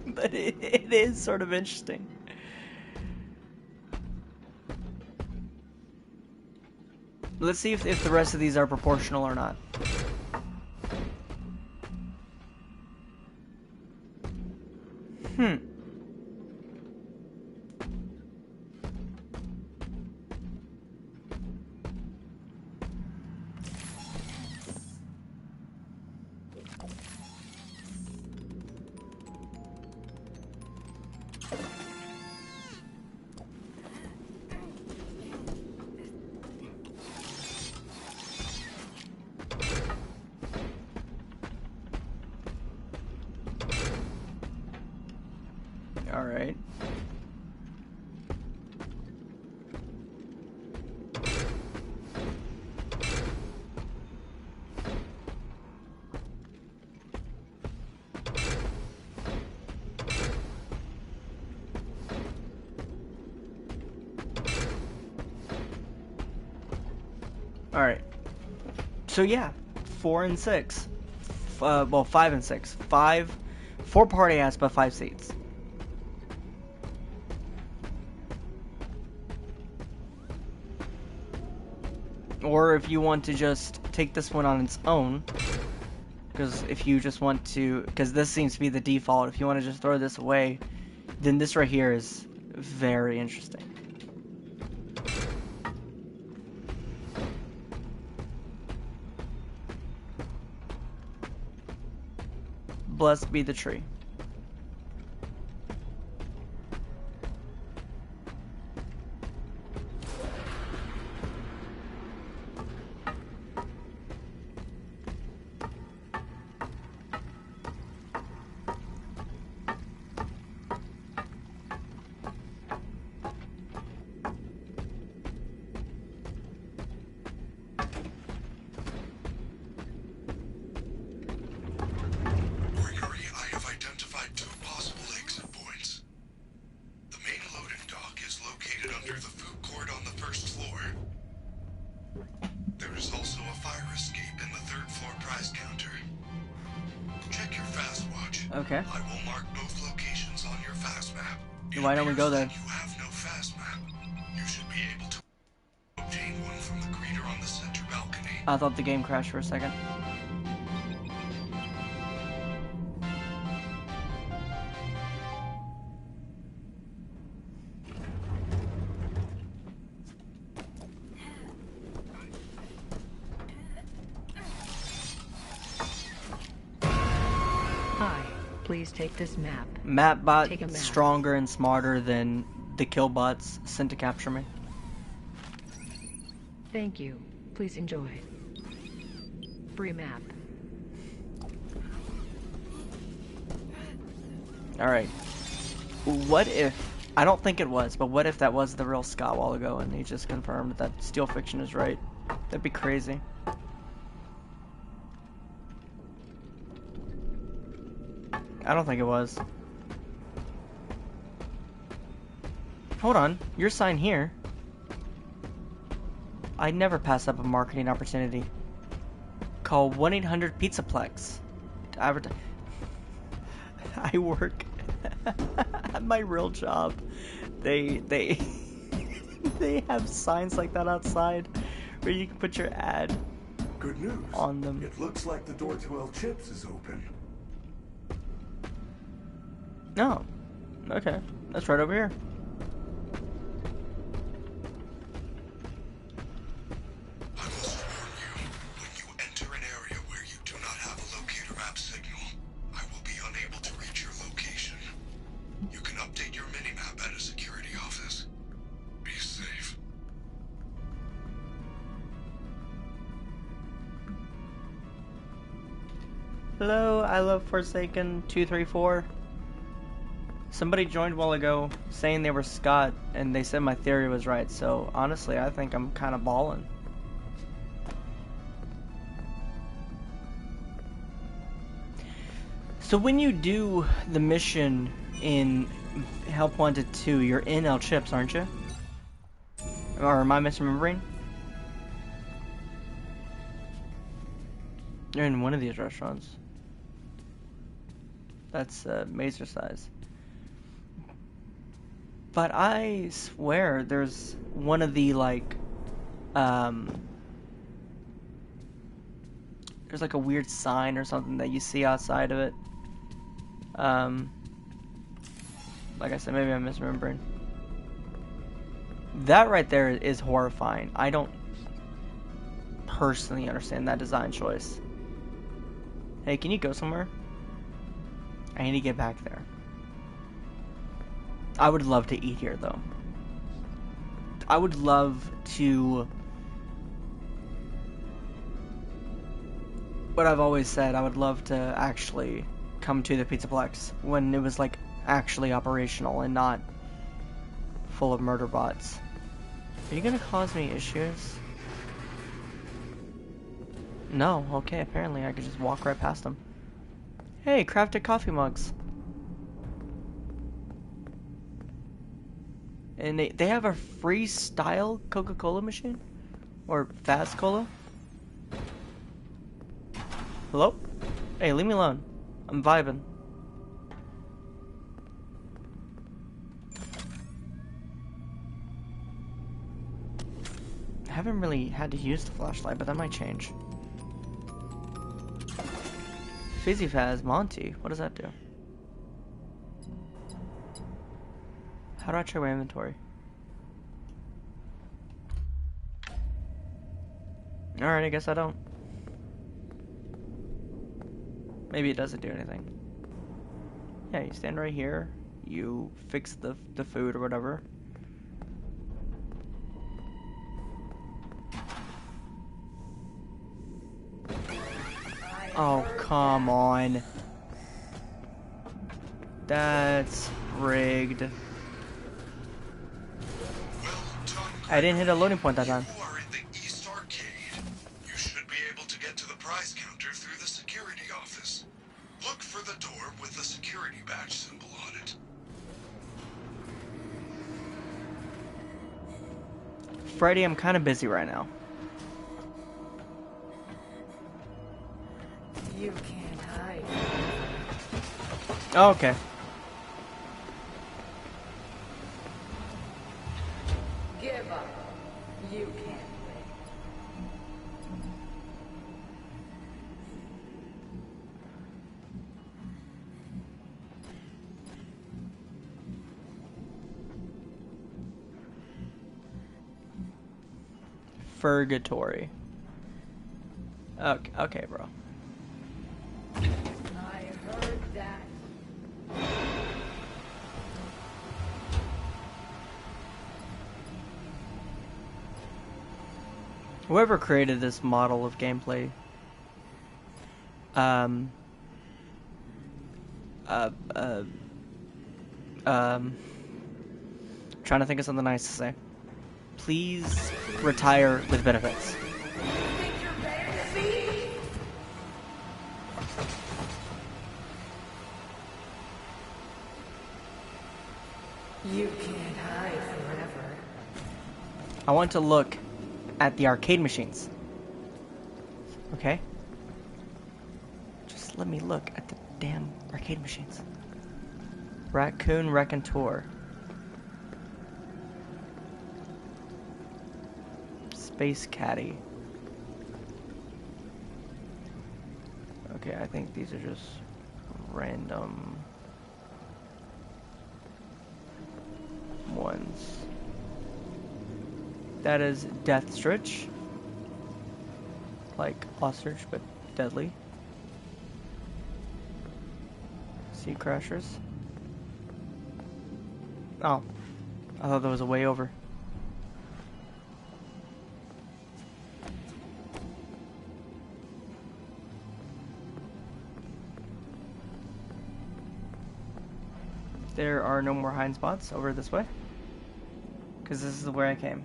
But it is sort of interesting. Let's see if the rest of these are proportional or not. All right. All right. So yeah, 4 and 6. Well, 5 and 6. 4 party hats, but 5 seats. Or if you want to just take this one on its own, because if you just want to, because this seems to be the default, if you want to just throw this away, then this right here is very interesting. Blessed be the tree. Gregory, I have identified 2 possible exit points. The main loading dock is located under the food court on the 1st floor. There is also a fire escape in the 3rd floor prize counter. Check your fast watch. Okay. I will mark both locations on your fast map. Why don't we go there? If you have no fast map, you should be able to obtain one from the greeter on the center balcony. I thought the game crashed for a second. Hi, please take this map. Mapbot Take a map. stronger and smarter than the killbots sent to capture me. Thank you. Please enjoy. Free map. Alright. What if... I don't think it was, but what if that was the real Scott a while ago and he just confirmed that Steel Fiction is right? That'd be crazy. I don't think it was. Hold on, your sign here. I never pass up a marketing opportunity. Call 1-800-PIZZAPLEX. Advertise. I work at my real job. They they have signs like that outside where you can put your ad Good news. on them. It looks like the door to El Chips is open. No. Okay. That's right over here. I must warn you, when you enter an area where you do not have a locator map signal, I will be unable to reach your location. You can update your minimap at a security office. Be safe. Hello, I love Forsaken 234. Somebody joined a while ago saying they were Scott, and they said my theory was right, so honestly, I think I'm kind of balling. So when you do the mission in Help Wanted 2, you're in El Chips, aren't you? Or am I misremembering? You're in one of these restaurants. That's Mazer size. But I swear there's one of the like there's like a weird sign or something that you see outside of it. Like I said, maybe I'm misremembering. That right there is horrifying. I don't personally understand that design choice. Hey, can you go somewhere? I need to get back there. I would love to eat here, though. I would love to... What I've always said, I would love to actually come to the Pizzaplex when it was, like, actually operational and not full of murder bots. Are you gonna cause me issues? No, okay, apparently I could just walk right past them. Hey, crafted coffee mugs. And they have a freestyle Coca-Cola machine? Or fast cola? Hello? Hey, leave me alone. I'm vibing. I haven't really had to use the flashlight, but that might change. Fizzy Faz Monty. What does that do? How do I check my inventory? Alright, I guess I don't. Maybe it doesn't do anything. Yeah, you stand right here. You fix the food or whatever. Oh, come on. That's rigged. Well done, I didn't hit a loading point that time. You are in the East Arcade. You should be able to get to the prize counter through the security office. Look for the door with the security badge symbol on it. Freddy, I'm kind of busy right now. You can't hide. Oh, okay. Give up. You can't win. Furgatory. Okay, okay, bro. I heard that. Whoever created this model of gameplay, trying to think of something nice to say. Please retire with benefits. You can't hide forever. I want to look at the arcade machines. Okay? Just let me look at the damn arcade machines. Raccoon Raconteur. Space Caddy. Okay, I think these are just random ones. That is Death Stretch. Like ostrich, but deadly. Sea Crashers. Oh, I thought there was a way over. There are no more hiding spots over this way, because this is where I came.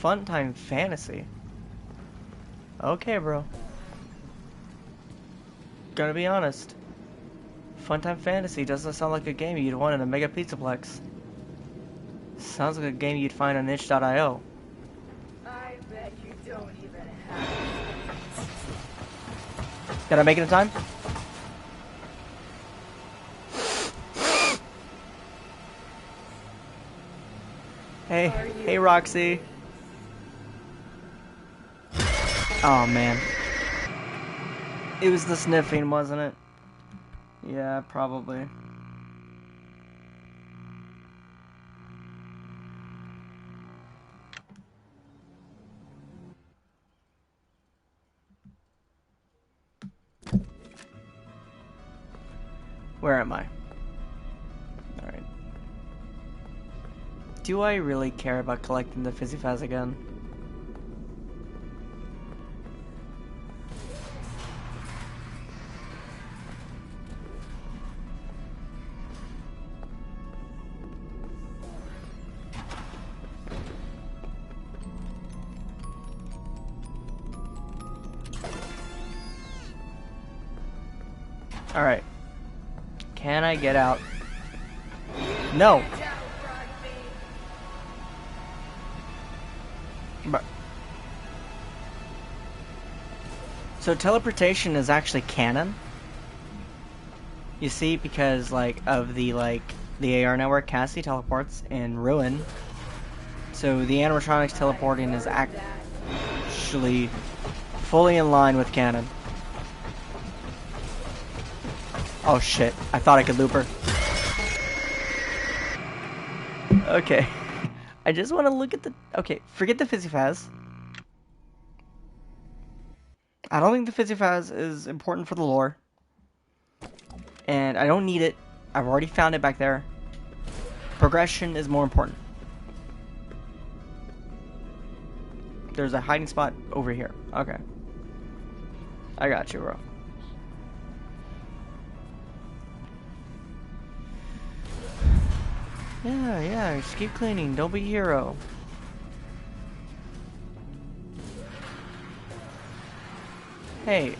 Funtime Fantasy. Okay, bro. Gonna be honest. Funtime Fantasy doesn't sound like a game you'd want in a Mega Pizzaplex. Sounds like a game you'd find on itch.io. I bet you don't even have. Did I make it in time? Hey, hey Roxy. Oh man. It was the sniffing, wasn't it? Yeah, probably. Where am I? Alright. Do I really care about collecting the Fizzy Faz again? Alright. Can I get out? No! But so teleportation is actually canon? You see, because like of the AR network, Cassie teleports in Ruin. So the animatronics teleporting is actually fully in line with canon. Oh shit, I thought I could loop her. Okay. I just want to look at the... Okay, forget the Fizzy Faz. I don't think the Fizzy Faz is important for the lore. And I don't need it. I've already found it back there. Progression is more important. There's a hiding spot over here. Okay. I got you, bro. Yeah, just keep cleaning. Don't be a hero. Hey.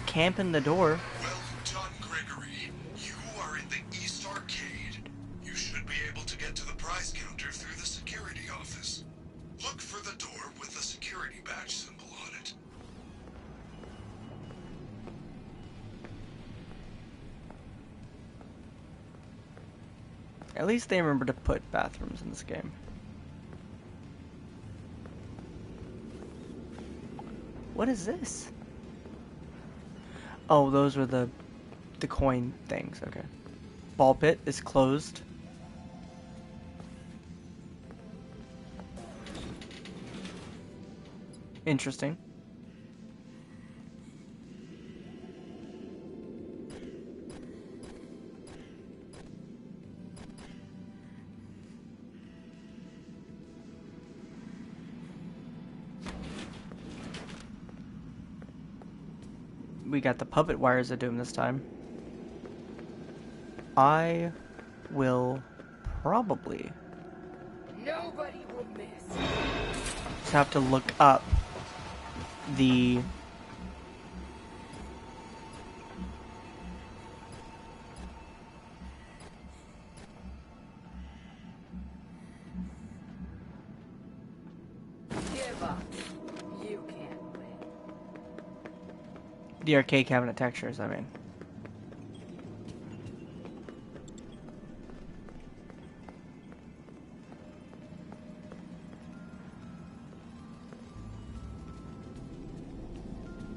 Camp in the door. Well done, Gregory. You are in the East Arcade. You should be able to get to the prize counter through the security office. Look for the door with the security badge symbol on it. At least they remember to put bathrooms in this game. What is this? Oh, those were the coin things. Okay. Ball pit is closed. Interesting. We got the puppet wires of doom this time. I will probably Nobody will miss. just have to look up the Give up. You can't win. the arcade cabinet textures, I mean.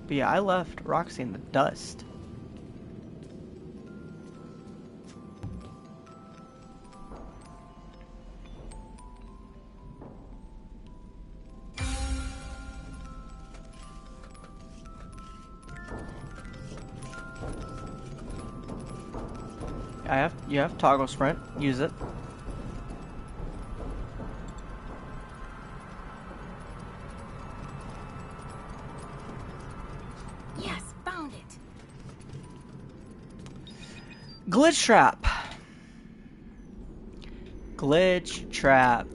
But yeah, I left Roxy in the dust. You have toggle sprint. Use it. Yes, found it. Glitch Trap.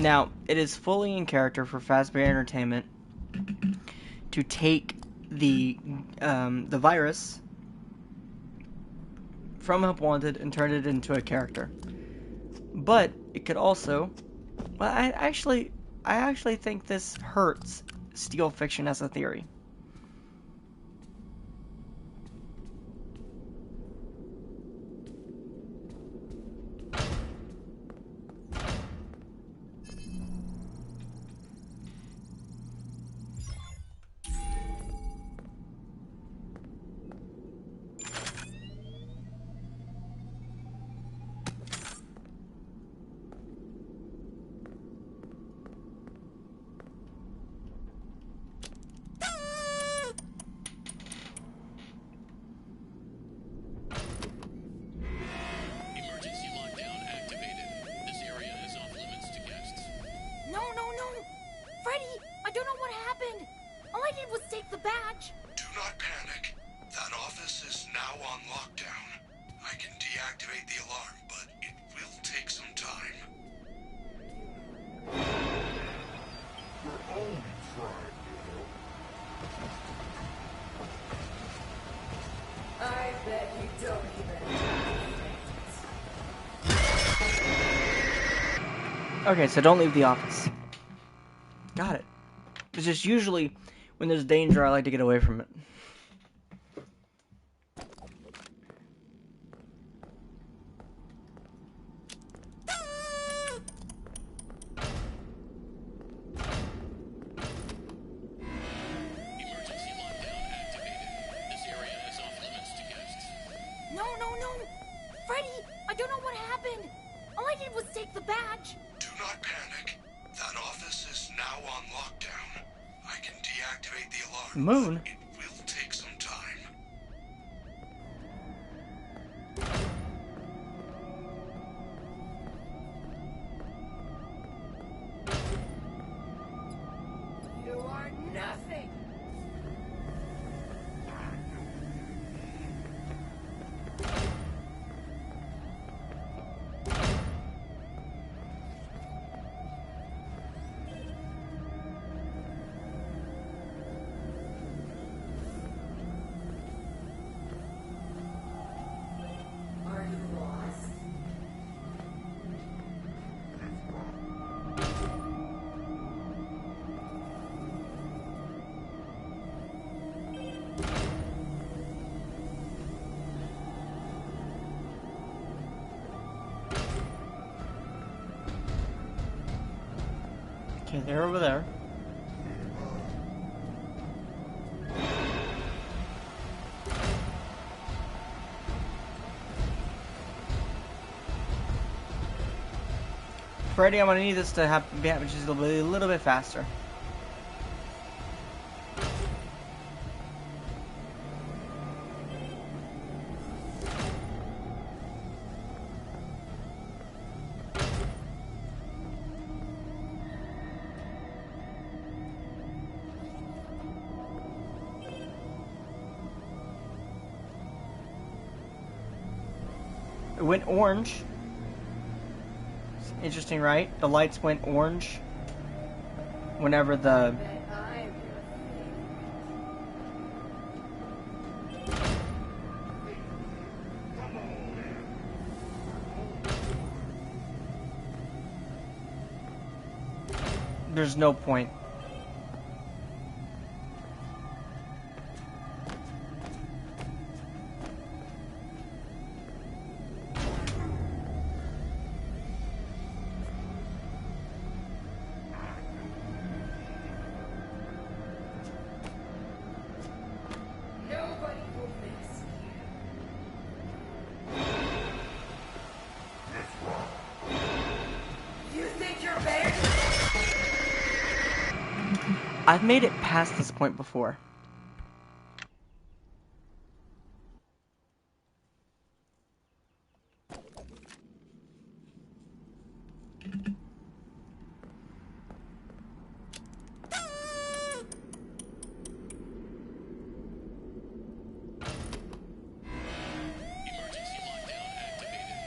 Now, it is fully in character for Fazbear Entertainment to take the virus from Help Wanted and turn it into a character. But it could also, well, I actually think this hurts Steel Fiction as a theory. Emergency lockdown activated. This area is off limits to guests. No, no, no! Freddy, I don't know what happened. All I did was take the badge. Do not panic. That office is now on lockdown. I can deactivate the alarm, but it will take some time. We're only trying to help. I bet you don't even have Okay, so don't leave the office. Got it. It's just usually when there's danger, I like to get away from it. Emergency lockdown activated. This area is off limits to guests. No, no, no! Freddy, I don't know what happened. All I did was take the badge. Do not panic. That office is now on lockdown. I can deactivate the alarm. Moon? But it will take some time. You are nothing. Are you lost? Okay, they're over there. Freddy, I'm gonna need this to happen just a little bit faster. It went orange. Interesting, right? The lights went orange whenever the... Bet I'm your There's no point. Nobody will miss you. You think you're better? I've made it past this point before. Emergency lockdown activated.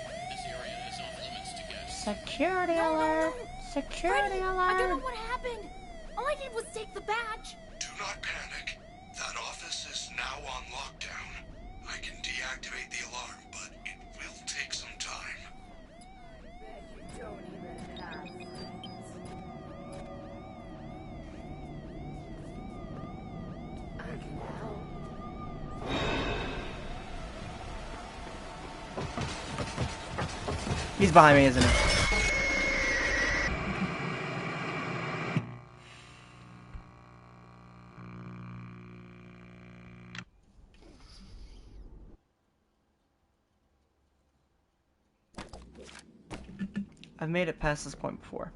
Security No, no, alert! no! Security Freddy, alert! I don't know what happened. All I did was take the badge. Do not panic. That office is now on lockdown. I can deactivate the alarm, but it will take some time. You don't even have friends. I can help. He's behind me, isn't he? I've made it past this point before.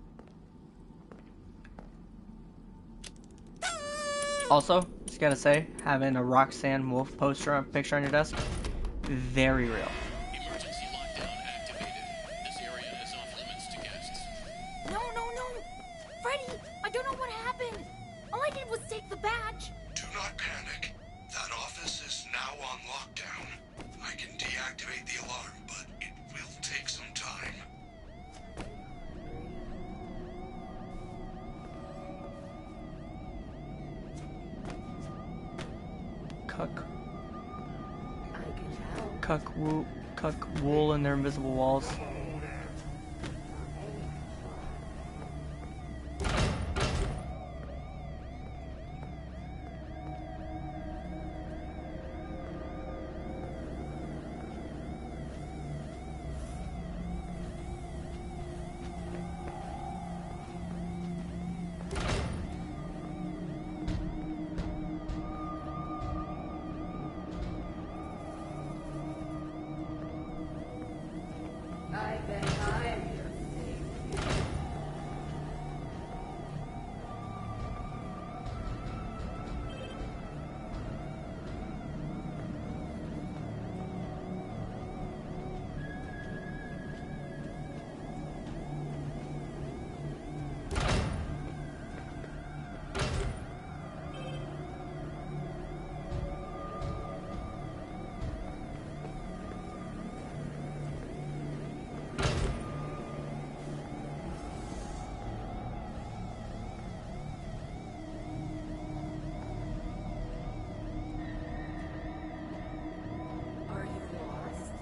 Also, just gotta say, having a Roxanne Wolf picture on your desk, very real. Emergency lockdown activated. This area is off limits to guests. No, no, no! Freddy, I don't know what happened. All I did was take the badge. Do not panic. That office is now on lockdown. I can deactivate the alarm, but it will take some time. Cuck wool in their invisible walls. I bet I'm your favorite. Are you lost?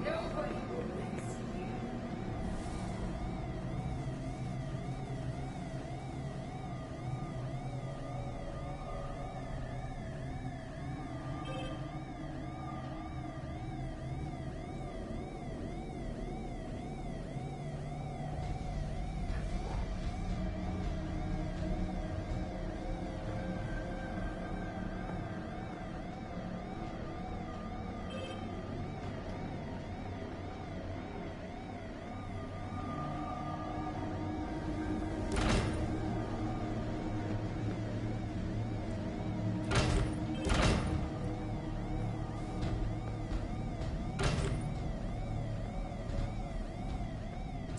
Nobody will miss you.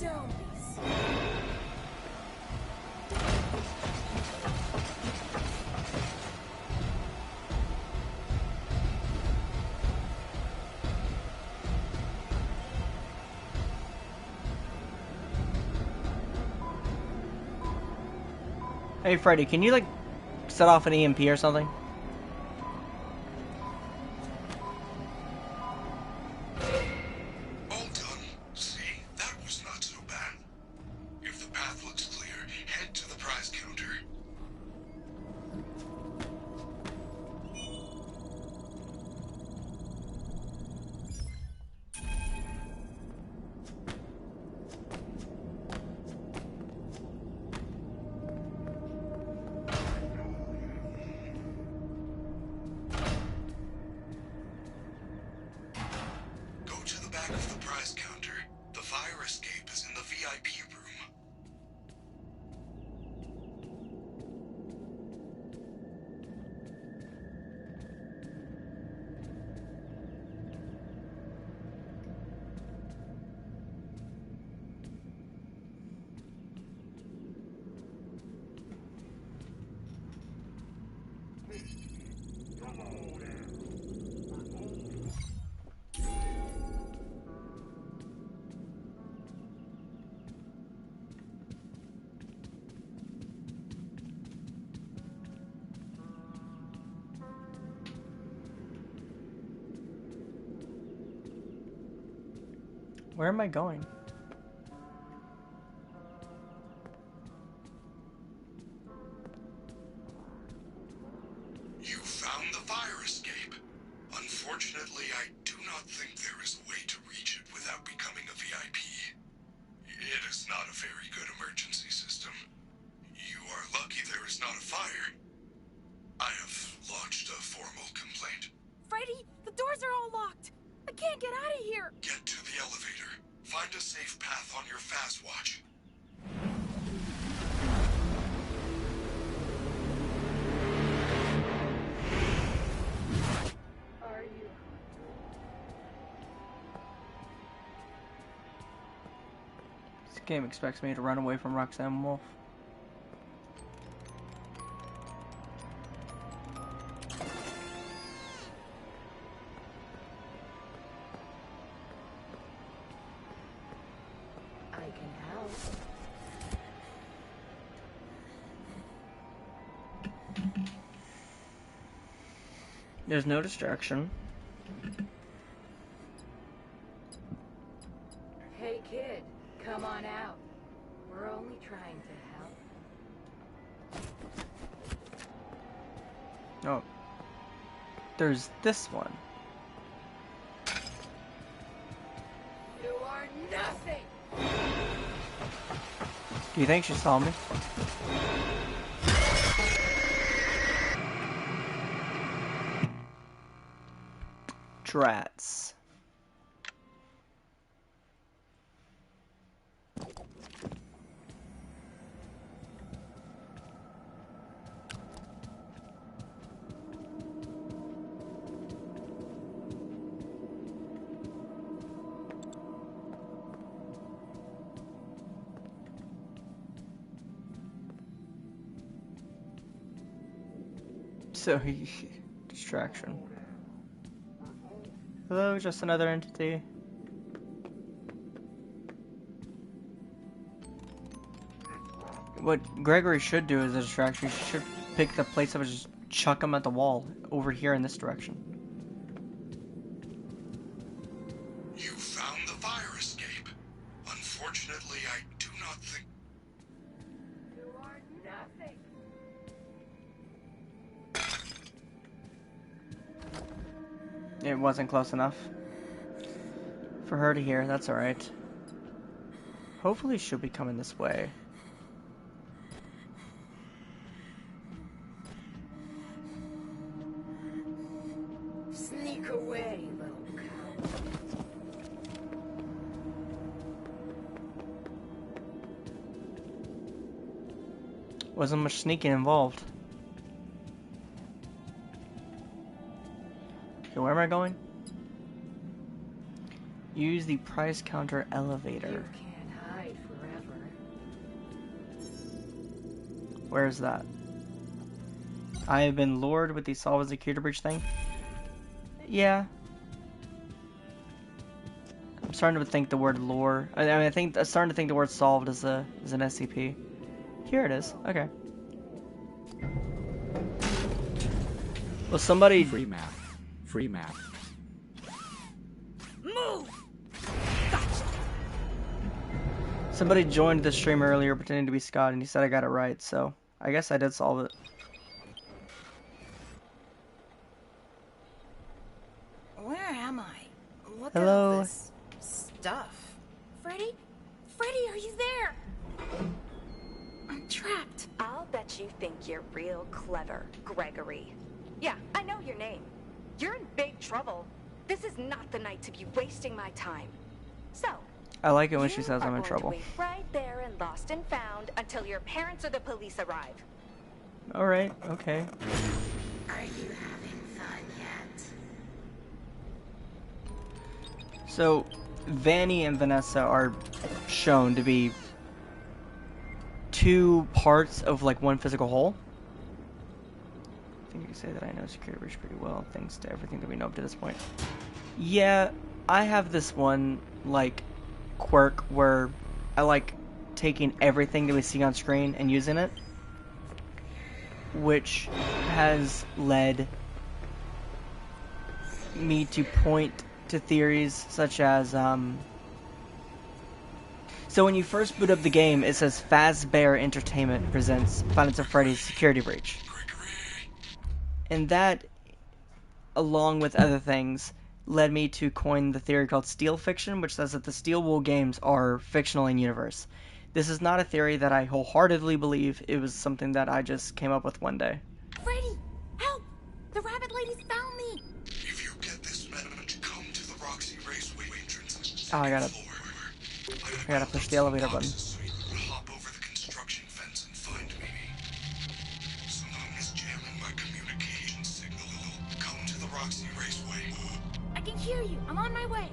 Don't be silly. Hey Freddy, can you like set off an EMP or something? All done. See? That was not so bad. If the path looks clear, head to the prize counter. Go to the back of the prize counter. The fire escape is in the VIP room. Where am I going? You found the fire escape. Unfortunately, I do not think there is a way to reach it without becoming a VIP. It is not a very good emergency system. You are lucky there is not a fire. I have lodged a formal complaint. Freddy, the doors are all locked. I can't get out of here. Get to the elevator. Find a safe path on your fast watch. Are you? This game expects me to run away from Roxanne Wolf. I can help. There's no distraction. Hey kid, come on out. We're only trying to help. Oh. There's this one. You are nothing. Do you think she saw me? Drats. So distraction. Hello, just another entity. What Gregory should do as a distraction, he should pick the plates up and just chuck them at the wall over here in this direction. You found the fire escape. Unfortunately, I do not think... You are nothing. It wasn't close enough for her to hear. That's alright. Hopefully she'll be coming this way. Sneak away, little cow. Wasn't much sneaking involved. Okay, where am I going? Use the price counter elevator. You can't hide forever. Where is that? I have been lured with the solve a security breach thing. Yeah. I'm starting to think the word lure. I'm starting to think the word solved is an SCP. Here it is. Okay. Well, somebody. Free map. Free map. Move! Somebody joined the stream earlier pretending to be Scott, and he said I got it right. So I guess I did solve it. Where am I? Look Hello? at all this stuff. Freddy? Freddy, are you there? I'm trapped. I'll bet you think you're real clever, Gregory. Yeah, I know your name. You're in big trouble. This is not the night to be wasting my time. So, I like it when she you says are I'm in going to trouble. wait right there and lost and found until your parents or the police arrive. Alright, okay. Are you having fun yet? So, Vanny and Vanessa are shown to be two parts of like one physical whole. I think you can say that I know security breach pretty well, thanks to everything that we know up to this point. Yeah, I have this one like quirk where I like taking everything that we see on screen and using it, which has led me to point to theories such as So when you first boot up the game, it says Fazbear Entertainment presents Five Nights at Freddy's Security Breach. And that, along with other things, led me to coin the theory called Steel Fiction, which says that the Steel Wool games are fictional in universe. This is not a theory that I wholeheartedly believe. It was something that I just came up with one day. Freddy, help! The rabbit ladies found me! If you get this message, come to the Roxy Raceway entrance. Oh, I gotta push the elevator button. So you can hop over the construction fence and find me. Someone is jamming my communication signal. Come to the Roxy Raceway. I can hear you. I'm on my way.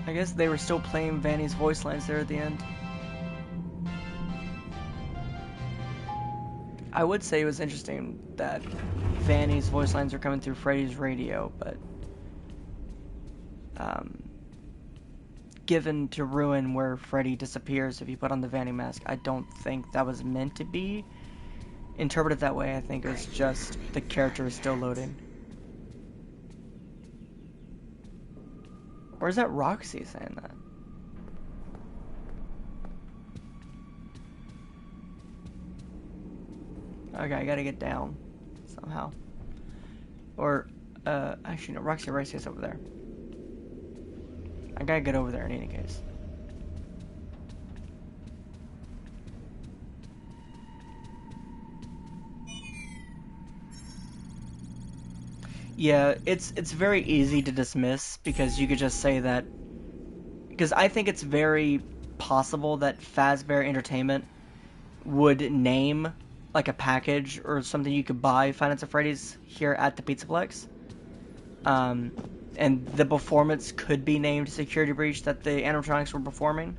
I guess they were still playing Vanny's voice lines there at the end. I would say it was interesting that Vanny's voice lines are coming through Freddy's radio, but given to ruin where Freddy disappears if you put on the Vanny mask, I don't think that was meant to be interpreted that way. I think it was just the character is still loading. Or is that Roxy saying that? Okay, I gotta get down somehow. Or, actually no, Roxy is over there. I gotta get over there in any case. Yeah, it's very easy to dismiss because you could just say that, because I think it's very possible that Fazbear Entertainment would name like a package or something you could buy Five Nights at Freddy's here at the Pizzaplex. And the performance could be named Security Breach that the animatronics were performing.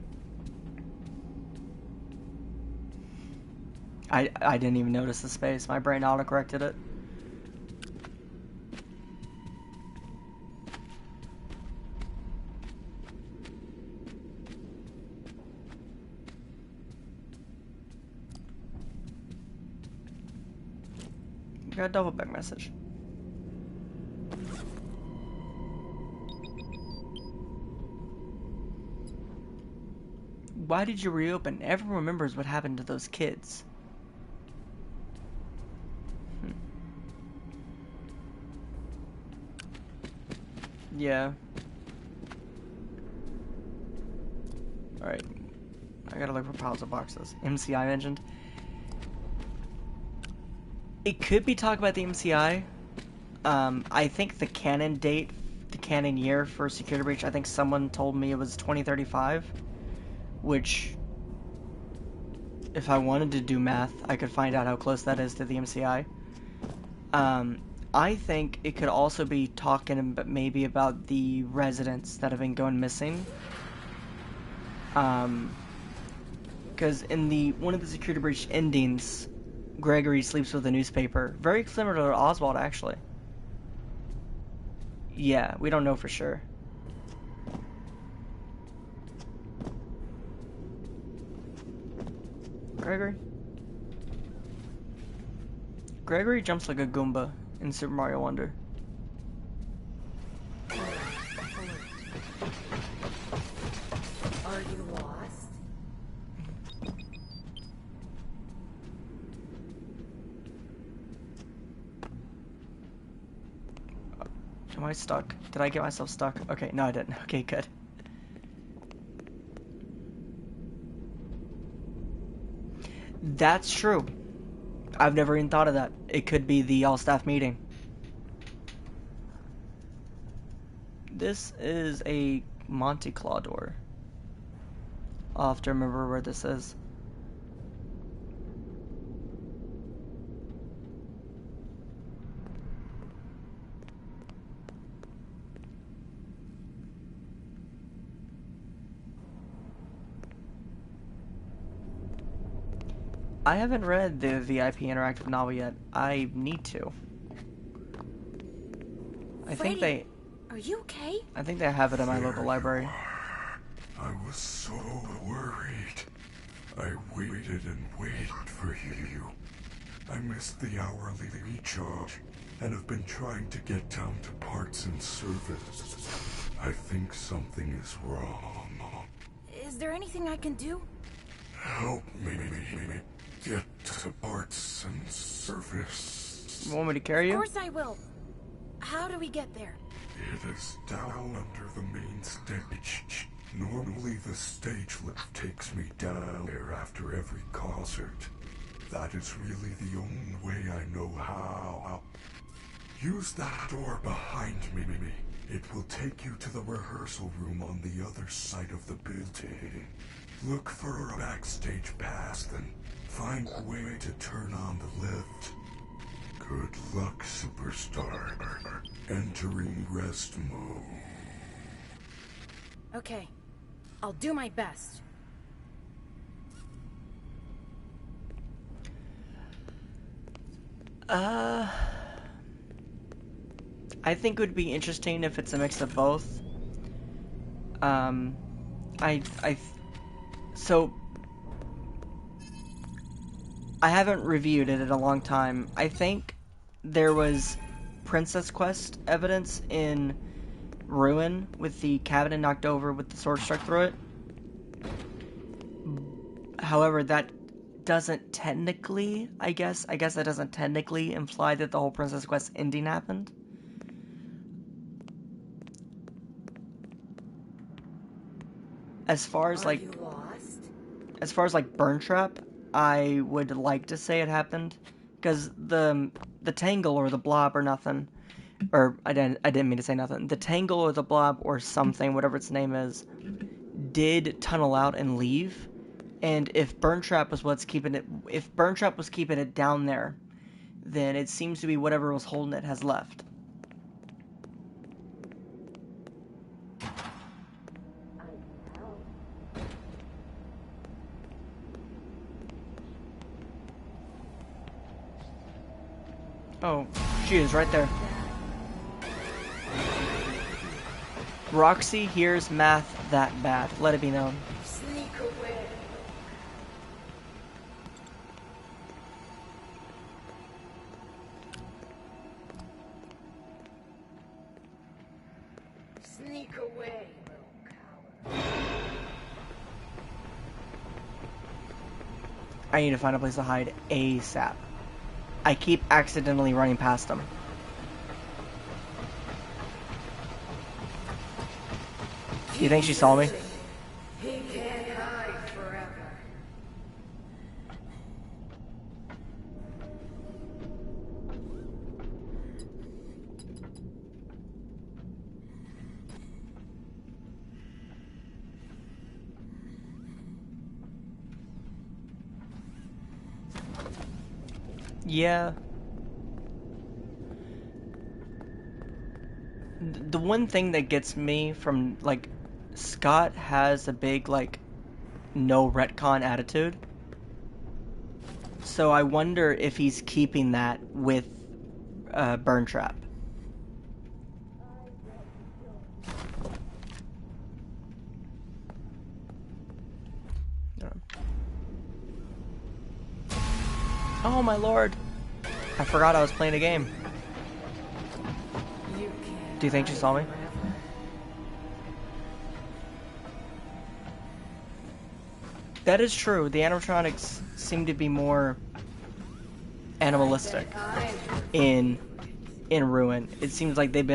I didn't even notice the space. My brain auto-corrected it. Got a double back message. Why did you reopen? Everyone remembers what happened to those kids. Yeah. Alright. I gotta look for piles of boxes. MCI mentioned. It could be talk about the MCI. I think the canon date, the canon year for Security Breach, I think someone told me it was 2035. Which, if I wanted to do math, I could find out how close that is to the MCI. I think it could also be talking maybe about the residents that have been going missing. Because in one of the Security Breach endings, Gregory sleeps with a newspaper. Very similar to Oswald, actually. Yeah, we don't know for sure. Gregory jumps like a Goomba in Super Mario Wonder. Are you lost? Am I stuck? Did I get myself stuck? Okay, no I didn't. Okay, good. That's true. I've never even thought of that. It could be the all-staff meeting. This is a Monte Claw door. I'll have to remember where this is. I haven't read the VIP interactive novel yet. I need to. Are you okay? I think they have it in my local library. I was so worried. I waited and waited for you. I missed the hourly recharge. and have been trying to get down to parts and service. I think something is wrong. Is there anything I can do? Help me get to parts and service. You want me to carry you? Of course I will. How do we get there? It is down under the main stage. Normally the stage lift takes me down there after every concert. That is really the only way I know how. Use that door behind me. It will take you to the rehearsal room on the other side of the building. Look for a backstage pass, then find a way to turn on the lift. Good luck, superstar. Entering rest mode. Okay. I'll do my best. I think it would be interesting if it's a mix of both. So I haven't reviewed it in a long time. I think there was Princess Quest evidence in Ruin with the cabinet knocked over with the sword stuck through it. However, that doesn't technically, I guess that doesn't technically imply that the whole Princess Quest ending happened. As far as like Burn Trap, I would like to say it happened, because the Tangle or the Blob or nothing, or I didn't mean to say nothing. The Tangle or the Blob or something, whatever its name is, did tunnel out and leave. And if Burn Trap was keeping it down there, then it seems to be whatever was holding it has left. Oh, she is right there. Roxy hears math that bad. Let it be known. Sneak away. Sneak away, little coward. I need to find a place to hide ASAP. I keep accidentally running past them. Do you think she saw me? He can't hide forever. Yeah. The one thing that gets me from, like, Scott has a big, like, no retcon attitude. So I wonder if he's keeping that with Burn Trap. Oh my lord! I forgot I was playing a game. Do you think she saw me? That is true. The animatronics seem to be more animalistic in Ruin. It seems like they've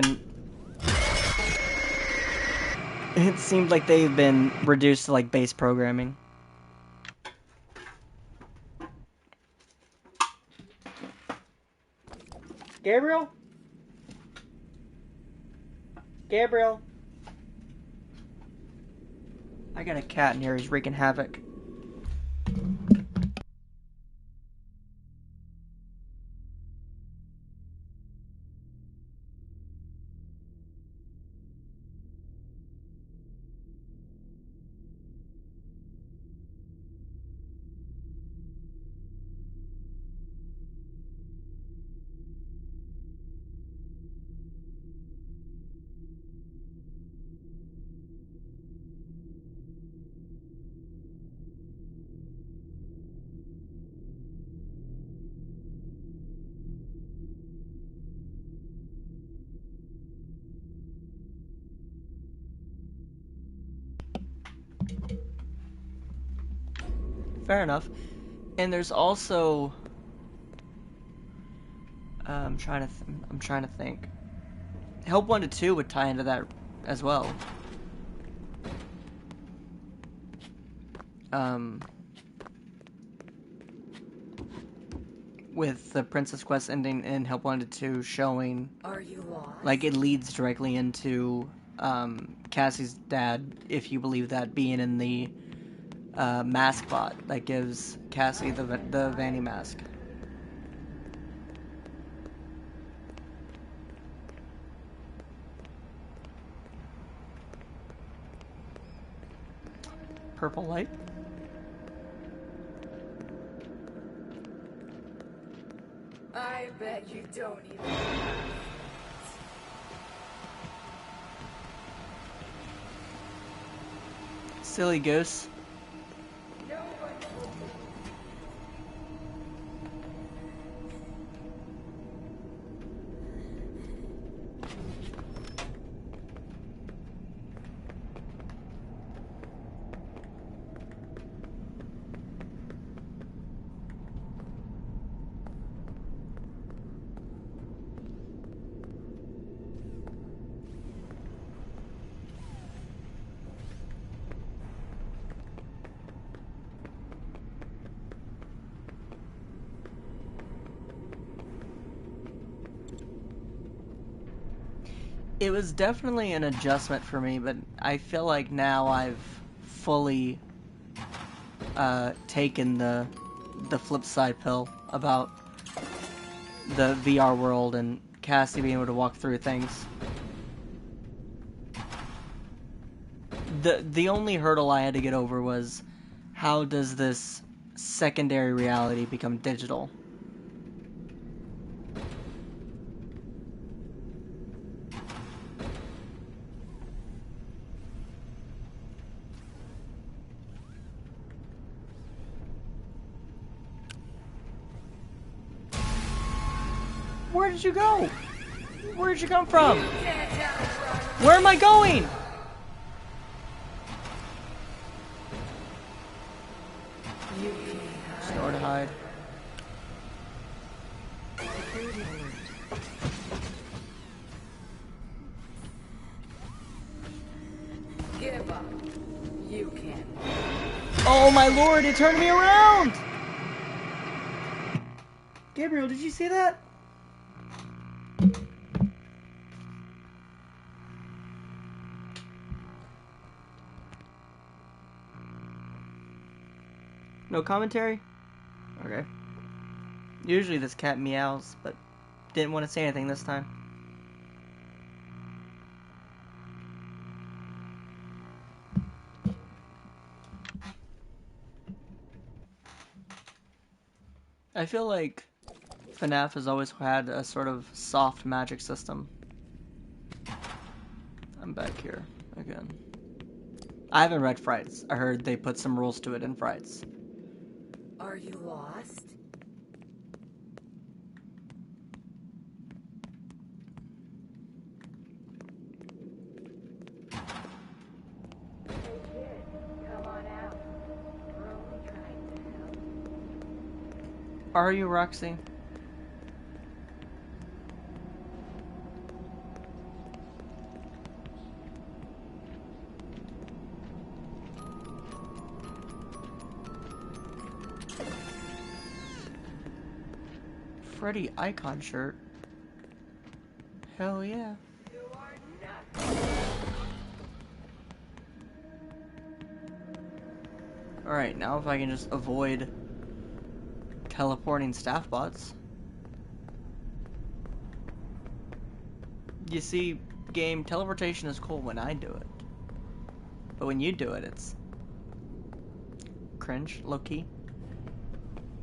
been reduced to like base programming. Gabriel? Gabriel? I got a cat in here, he's wreaking havoc. fair enough. And there's also I'm trying to think. Help 1 to 2 would tie into that as well. With the Princess Quest ending and Help 1 to 2 showing, Are you lost? like, it leads directly into Cassie's dad, if you believe that, being in the mask bot that gives Cassie the Vanny mask. Purple light. I bet you don't even. Silly goose. It was definitely an adjustment for me, but I feel like now I've fully taken the flip side pill about the VR world and Cassie being able to walk through things. The only hurdle I had to get over was, how does this secondary reality become digital? Where did you go? Where did you come from? Where am I going? Snore to hide. Give up. You can't. Oh my lord, it turned me around! Gabriel, did you see that? No commentary? Okay. Usually this cat meows, but didn't want to say anything this time. I feel like FNAF has always had a sort of soft magic system. I'm back here again. I haven't read Frights. I heard they put some rules to it in Frights. Are you lost? Hey kid, come on out. We're only trying to help. Are you, Roxy? Freddy icon shirt. Hell yeah. Alright, now if I can just avoid teleporting staff bots. You see, game, teleportation is cool when I do it. But when you do it, it's cringe, low-key.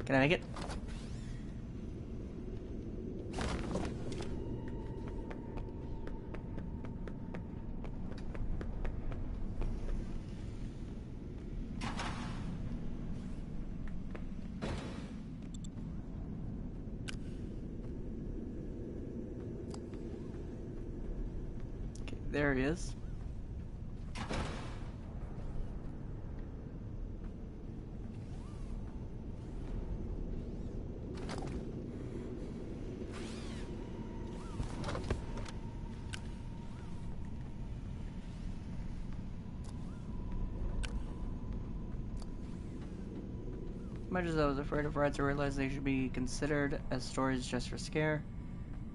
Can I make it? Okay, there he is. Much as I was afraid of rights, I realized they should be considered as stories just for scare,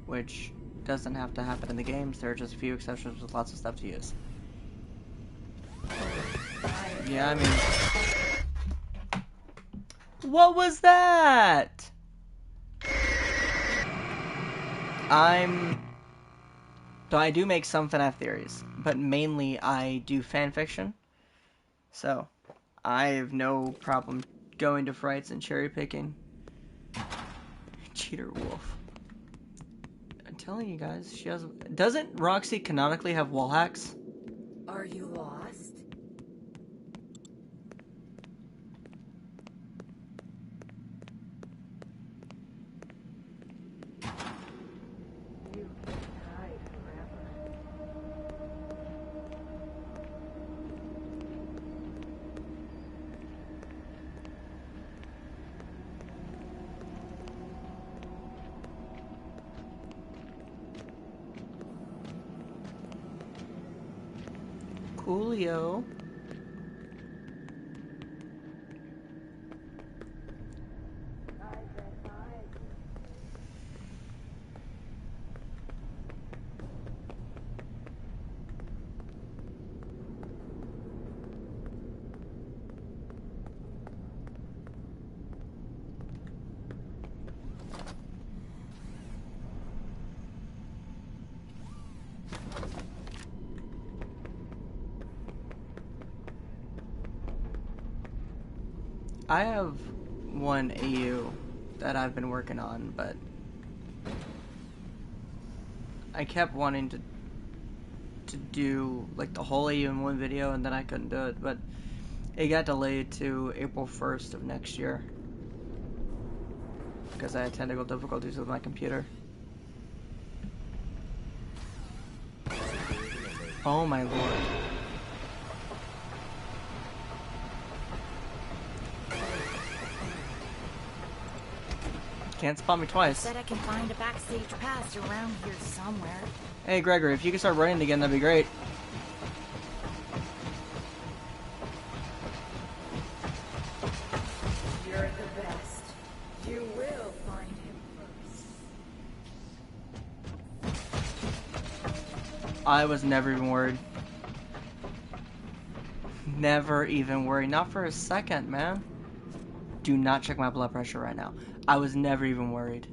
which doesn't have to happen in the games. There are just a few exceptions with lots of stuff to use. Yeah, I mean... What was that? So I do make some FNAF theories, but mainly I do fan fiction. So, I have no problem going to frights and cherry picking. Cheater wolf. I'm telling you guys, she has... Doesn't Roxy canonically have wall hacks? Are you lost? You can hide forever. Coolio. I have one AU that I've been working on, but I kept wanting to do like the whole AU in one video, and then I couldn't do it, but it got delayed to April 1st of next year because I had technical difficulties with my computer. Oh my lord. Can't spot me twice. Said I can find a backstage pass around here somewhere. Hey Gregory, if you can start running again, that'd be great. You're the best. You will find him first. I was never even worried. Never even worried. Not for a second, man. Do not check my blood pressure right now. I was never even worried.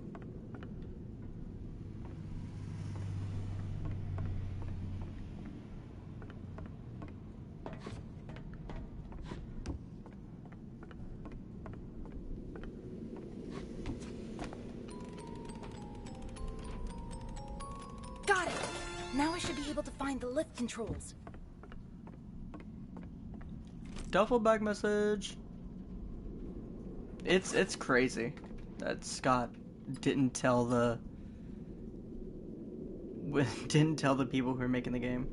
Got it! Now I should be able to find the lift controls. Duffel bag message. It's crazy that Scott didn't tell the people who were making the game.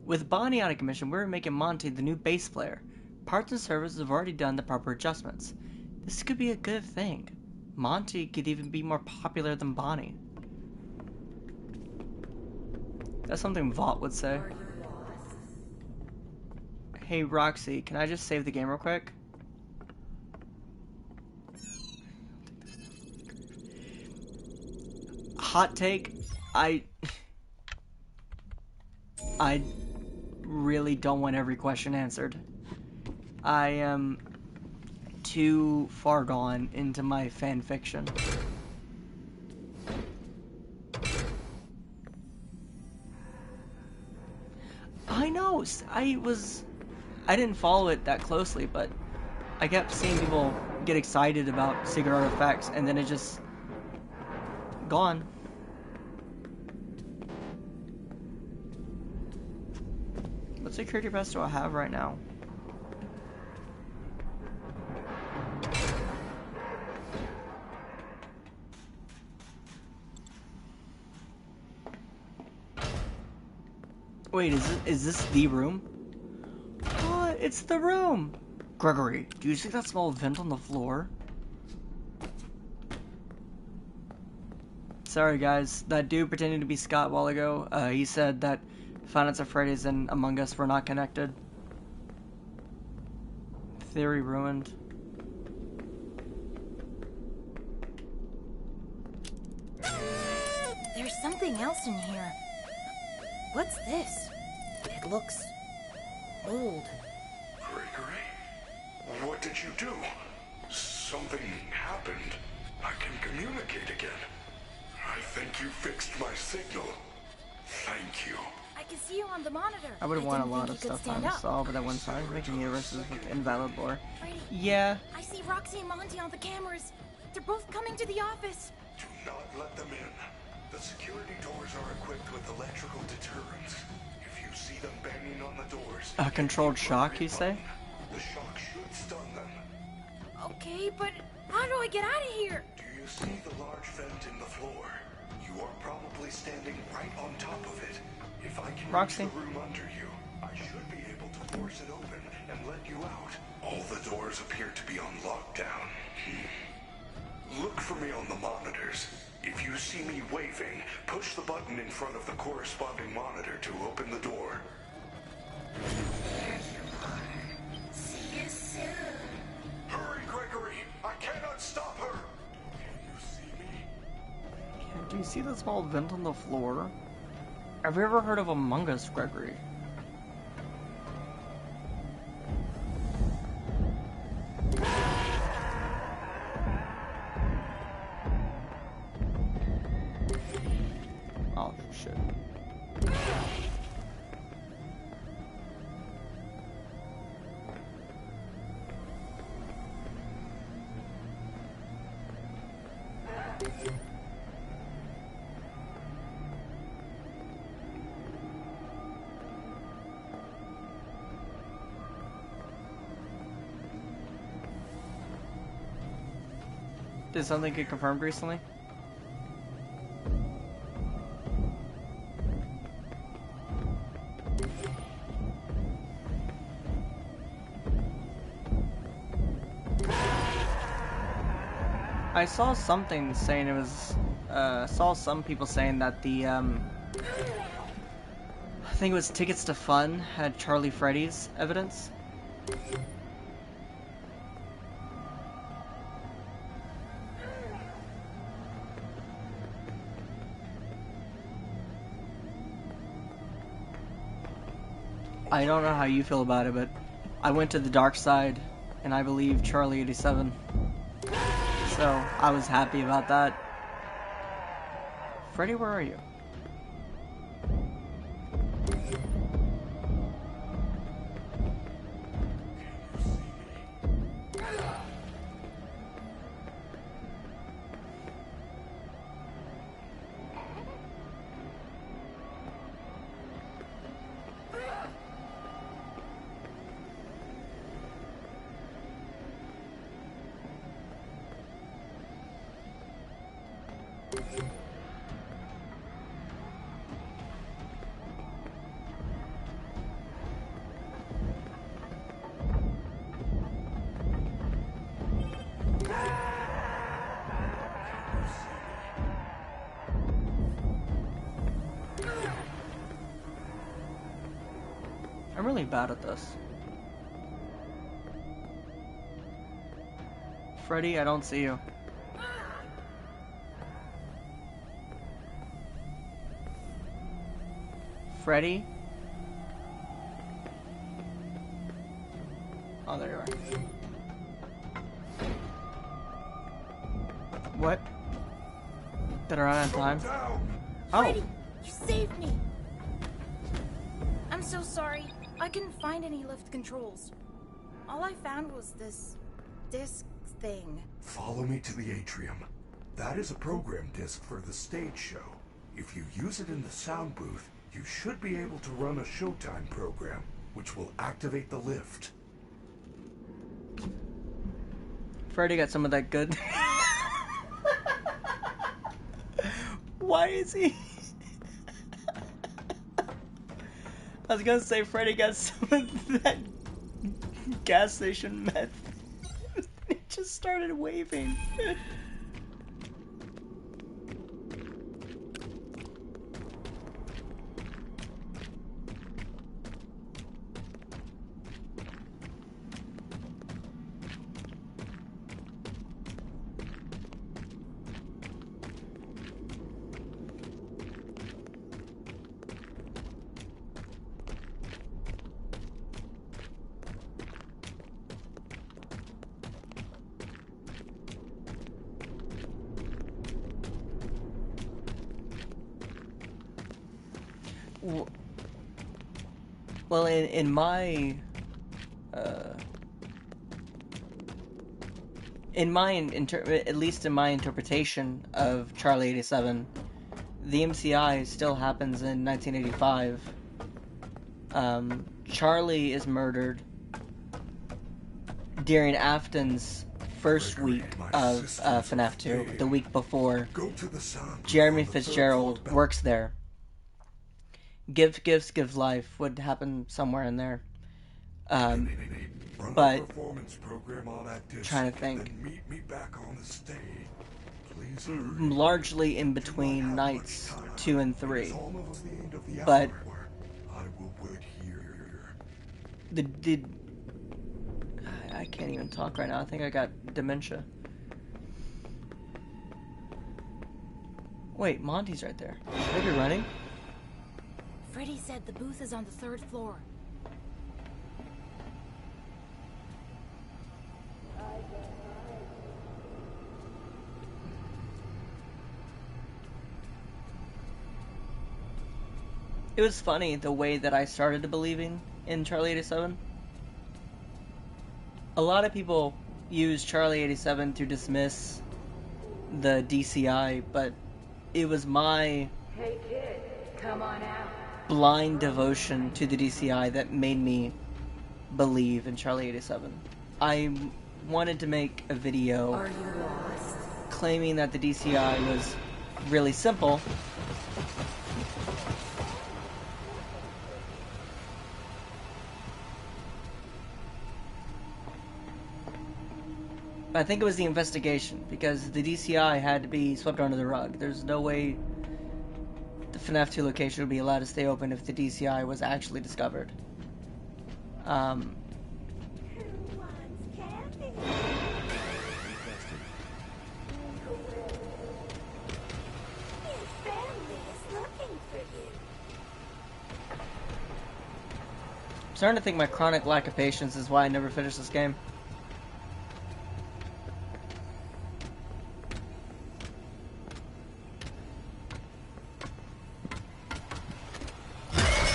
With Bonnie out of commission, we were making Monty the new bass player. Parts and services have already done the proper adjustments. This could be a good thing. Monty could even be more popular than Bonnie. That's something Vought would say. Are you lost? Hey Roxy, can I just save the game real quick? Hot take, I really don't want every question answered. I am too far gone into my fan fiction. I know, I didn't follow it that closely, but I kept seeing people get excited about secret artifacts, and then it just gone. What security pass do I have right now? Wait, is this the room? Oh, it's the room! Gregory, do you see that small vent on the floor? Sorry guys, that dude pretending to be Scott a while ago, he said that Five Nights at Freddy's and Among Us were not connected. Theory ruined. something else in here. What's this? It looks old. Gregory? What did you do? Something happened. I can communicate again. I think you fixed my signal. Thank you. I can see you on the monitor. I would want a didn't lot think of you could stuff stand to up. solve, but at one time, making universes with invalid lore. Freddy, Yeah. I see Roxy and Monty on the cameras. They're both coming to the office. Do not let them in. The security doors are equipped with electrical deterrents. If you see them banging on the doors... A controlled shock, you say? The shock should stun them. Okay, but how do I get out of here? Do you see the large vent in the floor? You are probably standing right on top of it. If I can Roxy? reach the room under you, I should be able to force it open and let you out. All the doors appear to be on lockdown. Look for me on the monitors. If you see me waving, push the button in front of the corresponding monitor to open the door. See you soon. Hurry, Gregory! I cannot stop her! Can you see me? Do you see the small vent on the floor? Have you ever heard of Among Us, Gregory? Oh, shit. Did something get confirmed recently? I saw something saying it was, saw some people saying that the, I think it was Tickets to Fun had Charlie Freddy's evidence. I don't know how you feel about it, but I went to the dark side, and I believe Charlie 87. So, I was happy about that. Freddy, where are you? I'm really bad at this. Freddy, I don't see you. Freddy? Oh, there you are. What? Did I run out of time? Oh! Freddy, you saved me. I'm so sorry. I couldn't find any lift controls. All I found was this disc thing. Follow me to the atrium. That is a program disc for the stage show. If you use it in the sound booth, you should be able to run a Showtime program, which will activate the lift. Freddy got some of that good. Why is he? I was gonna say Freddy got some of that gas station meth. He just started waving. Well, in my at least in my interpretation of Charlie 87, the MCI still happens in 1985. Charlie is murdered during Afton's first week of FNAF 2, the week before. Jeremy Fitzgerald works there. Give gifts, give life would happen somewhere in there. But trying to think. Largely in between nights 2 and 3. But I can't even talk right now. I think I got dementia. Wait, Monty's right there. Should I be running? Freddy said the booth is on the 3rd floor. It was funny the way that I started believing in Charlie 87. A lot of people use Charlie 87 to dismiss the DCI, but it was my Hey kid, come on out. blind devotion to the DCI that made me believe in Charlie 87. I wanted to make a video Are you lost? claiming that the DCI was really simple. I think it was the investigation, because the DCI had to be swept under the rug. There's no way the FNAF 2 location would be allowed to stay open if the DCI was actually discovered. Who wants candy? His family is looking for you. I'm starting to think my chronic lack of patience is why I never finished this game.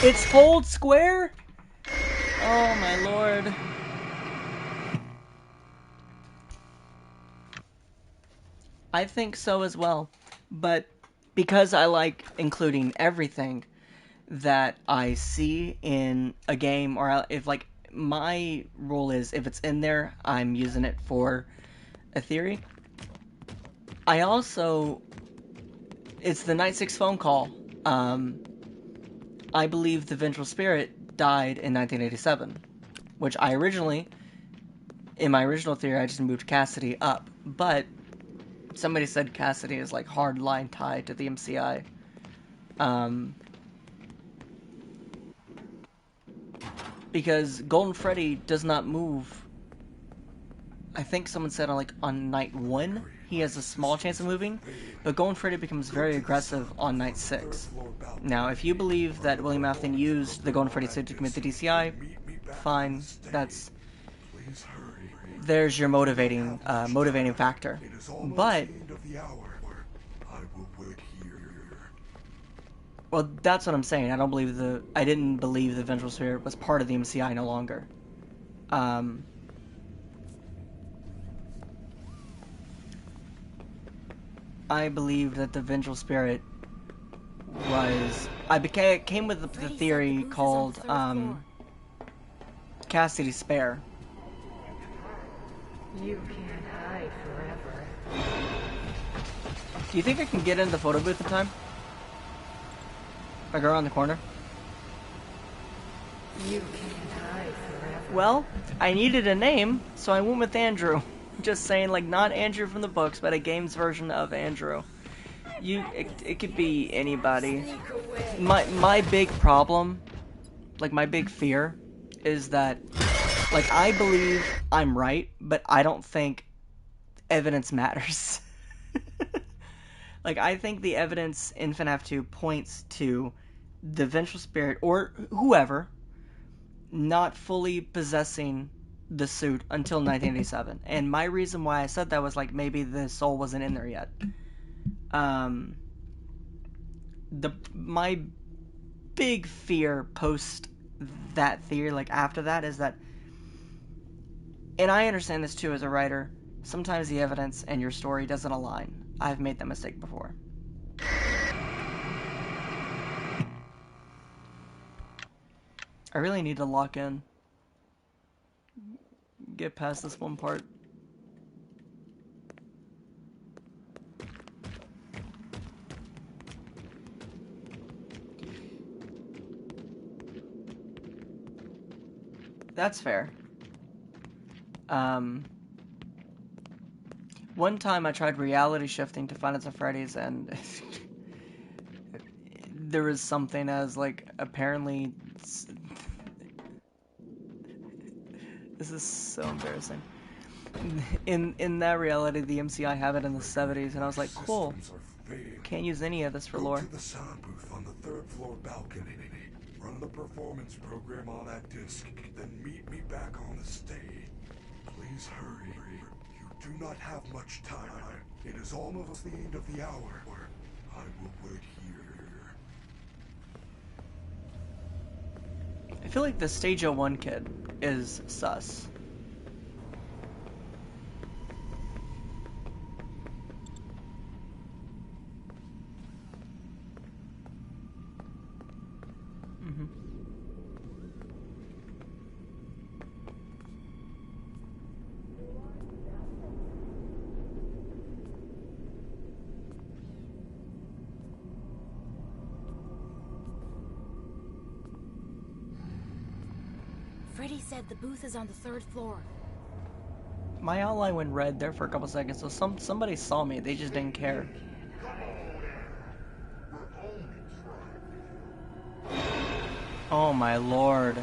It's Fold Square? Oh my lord. I think so as well. But because I like including everything that I see in a game, or if like my rule is if it's in there, I'm using it for a theory. I also, it's the Night 6 phone call. I believe the Vengeful Spirit died in 1987, which I originally, in my original theory, I just moved Cassidy up, but somebody said Cassidy is like hard line tied to the MCI. Because Golden Freddy does not move. I think someone said on night 1 he has a small chance of moving, but Golden Freddy becomes very aggressive on night 6. Now, if you believe that William Afton used the Golden Freddy suit to commit the DCI, fine. There's your motivating factor. But well, that's what I'm saying. I didn't believe the Vengeful Spirit was part of the MCI no longer. I believed that the Vengeful Spirit was... I came with the theory called Cassidy's Spare. You can't hide forever. Do you think I can get into the photo booth in time? If I go around the corner? You can't hide forever. Well, I needed a name, so I went with Andrew. Just saying, like, not Andrew from the books, but a game's version of Andrew. It could be anybody. My big problem, like my big fear, is that, like, I believe I'm right, but I don't think evidence matters. Like, I think the evidence in FNAF 2 points to the Vengeful Spirit, or whoever, not fully possessing the suit until 1987. And my reason why I said that was, like, maybe the soul wasn't in there yet. My big fear post that theory, like after that, is that, and I understand this too as a writer, sometimes the evidence and your story doesn't align. I've made that mistake before. I really need to lock in. Get past this one part. That's fair. One time I tried reality shifting to Five Nights at Freddy's, and there was something as, like, apparently... This is so embarrassing. In that reality, the MCI have it in the 70s, and I was like, cool. Can't use any of this for lore. Go to the sound booth on the 3rd floor balcony. Run the performance program on that disc, then meet me back on the stage. Please hurry. You do not have much time. It is almost the end of the hour. I will wait here. I feel like the Stage 01 kid is sus. Freddy said the booth is on the 3rd floor. My outline went red there for a couple seconds, so somebody saw me. They just didn't care. Oh my lord.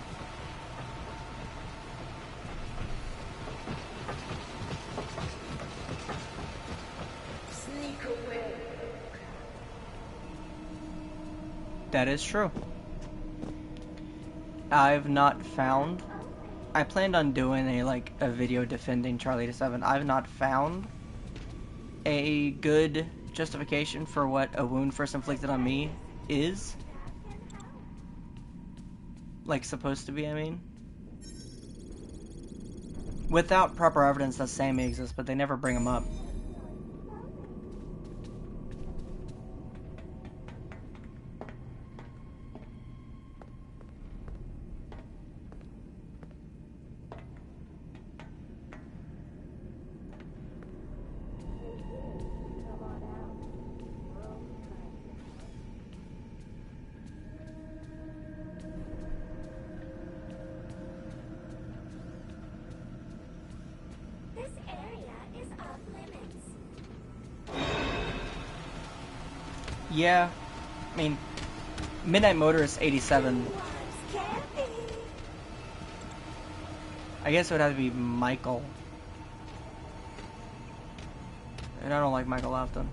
Sneak away. That is true. I've not found... I planned on doing a video defending Charlie to 7. I've not found a good justification for what a wound first inflicted on me is. Like, supposed to be, I mean. Without proper evidence that Sammy exists, but they never bring him up. This area is off limits. Yeah, I mean, Midnight Motorist 87. I guess it would have to be Michael. And I don't like Michael Afton.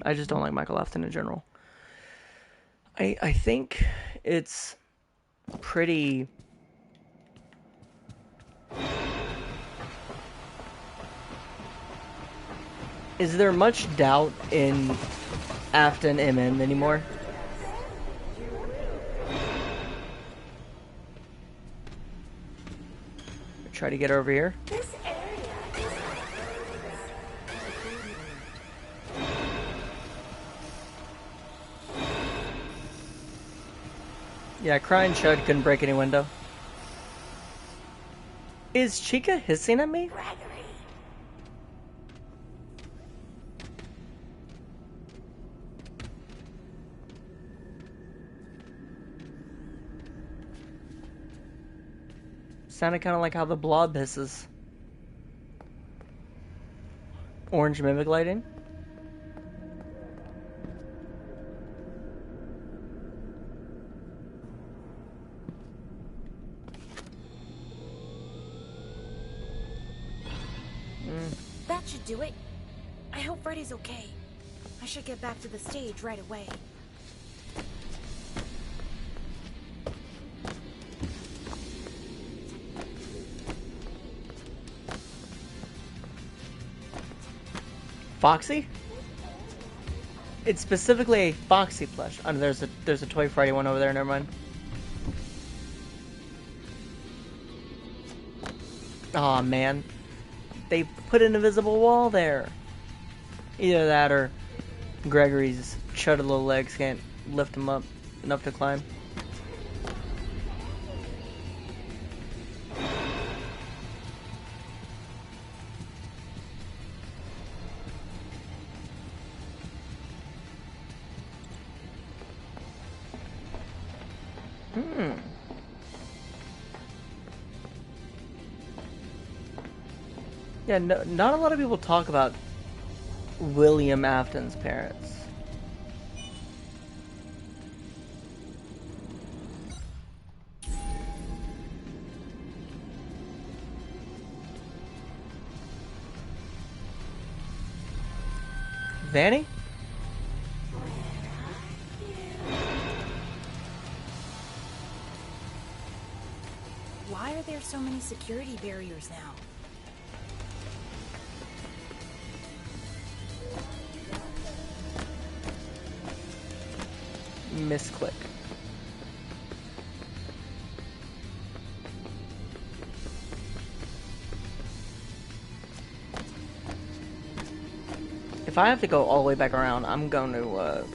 I just don't like Michael Afton in general. I think it's pretty... Is there much doubt in Afton MM anymore? Try to get over here. This area is Yeah, Crying Chud couldn't break any window. Is Chica hissing at me? Sounded kind of like how the blob hisses. Orange mimic lighting. That should do it. I hope Freddy's okay. I should get back to the stage right away. Foxy? It's specifically a Foxy plush. Oh, there's a Toy Friday one over there. Never mind. Aw, man. They put an invisible wall there. Either that or Gregory's chuddy little legs can't lift him up enough to climb. Yeah, no, not a lot of people talk about William Afton's parents. Vanny? Why are there so many security barriers now? Misclick. If I have to go all the way back around, I'm going to,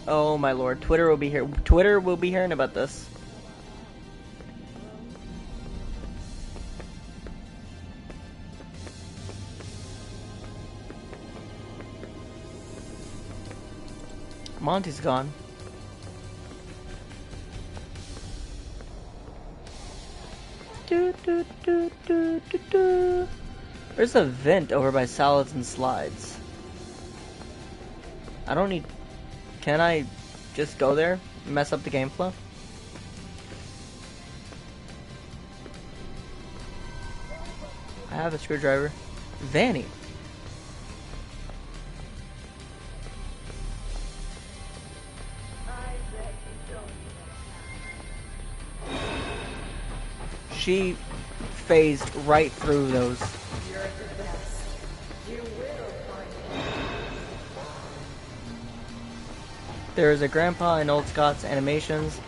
oh my lord, Twitter will be here. Twitter will be hearing about this. Monty's gone. There's a vent over by Salads and Slides. I don't need... Can I just go there? Mess up the game flow? I have a screwdriver. Vanny. She phased right through those. There is a grandpa in Old Scott's animations.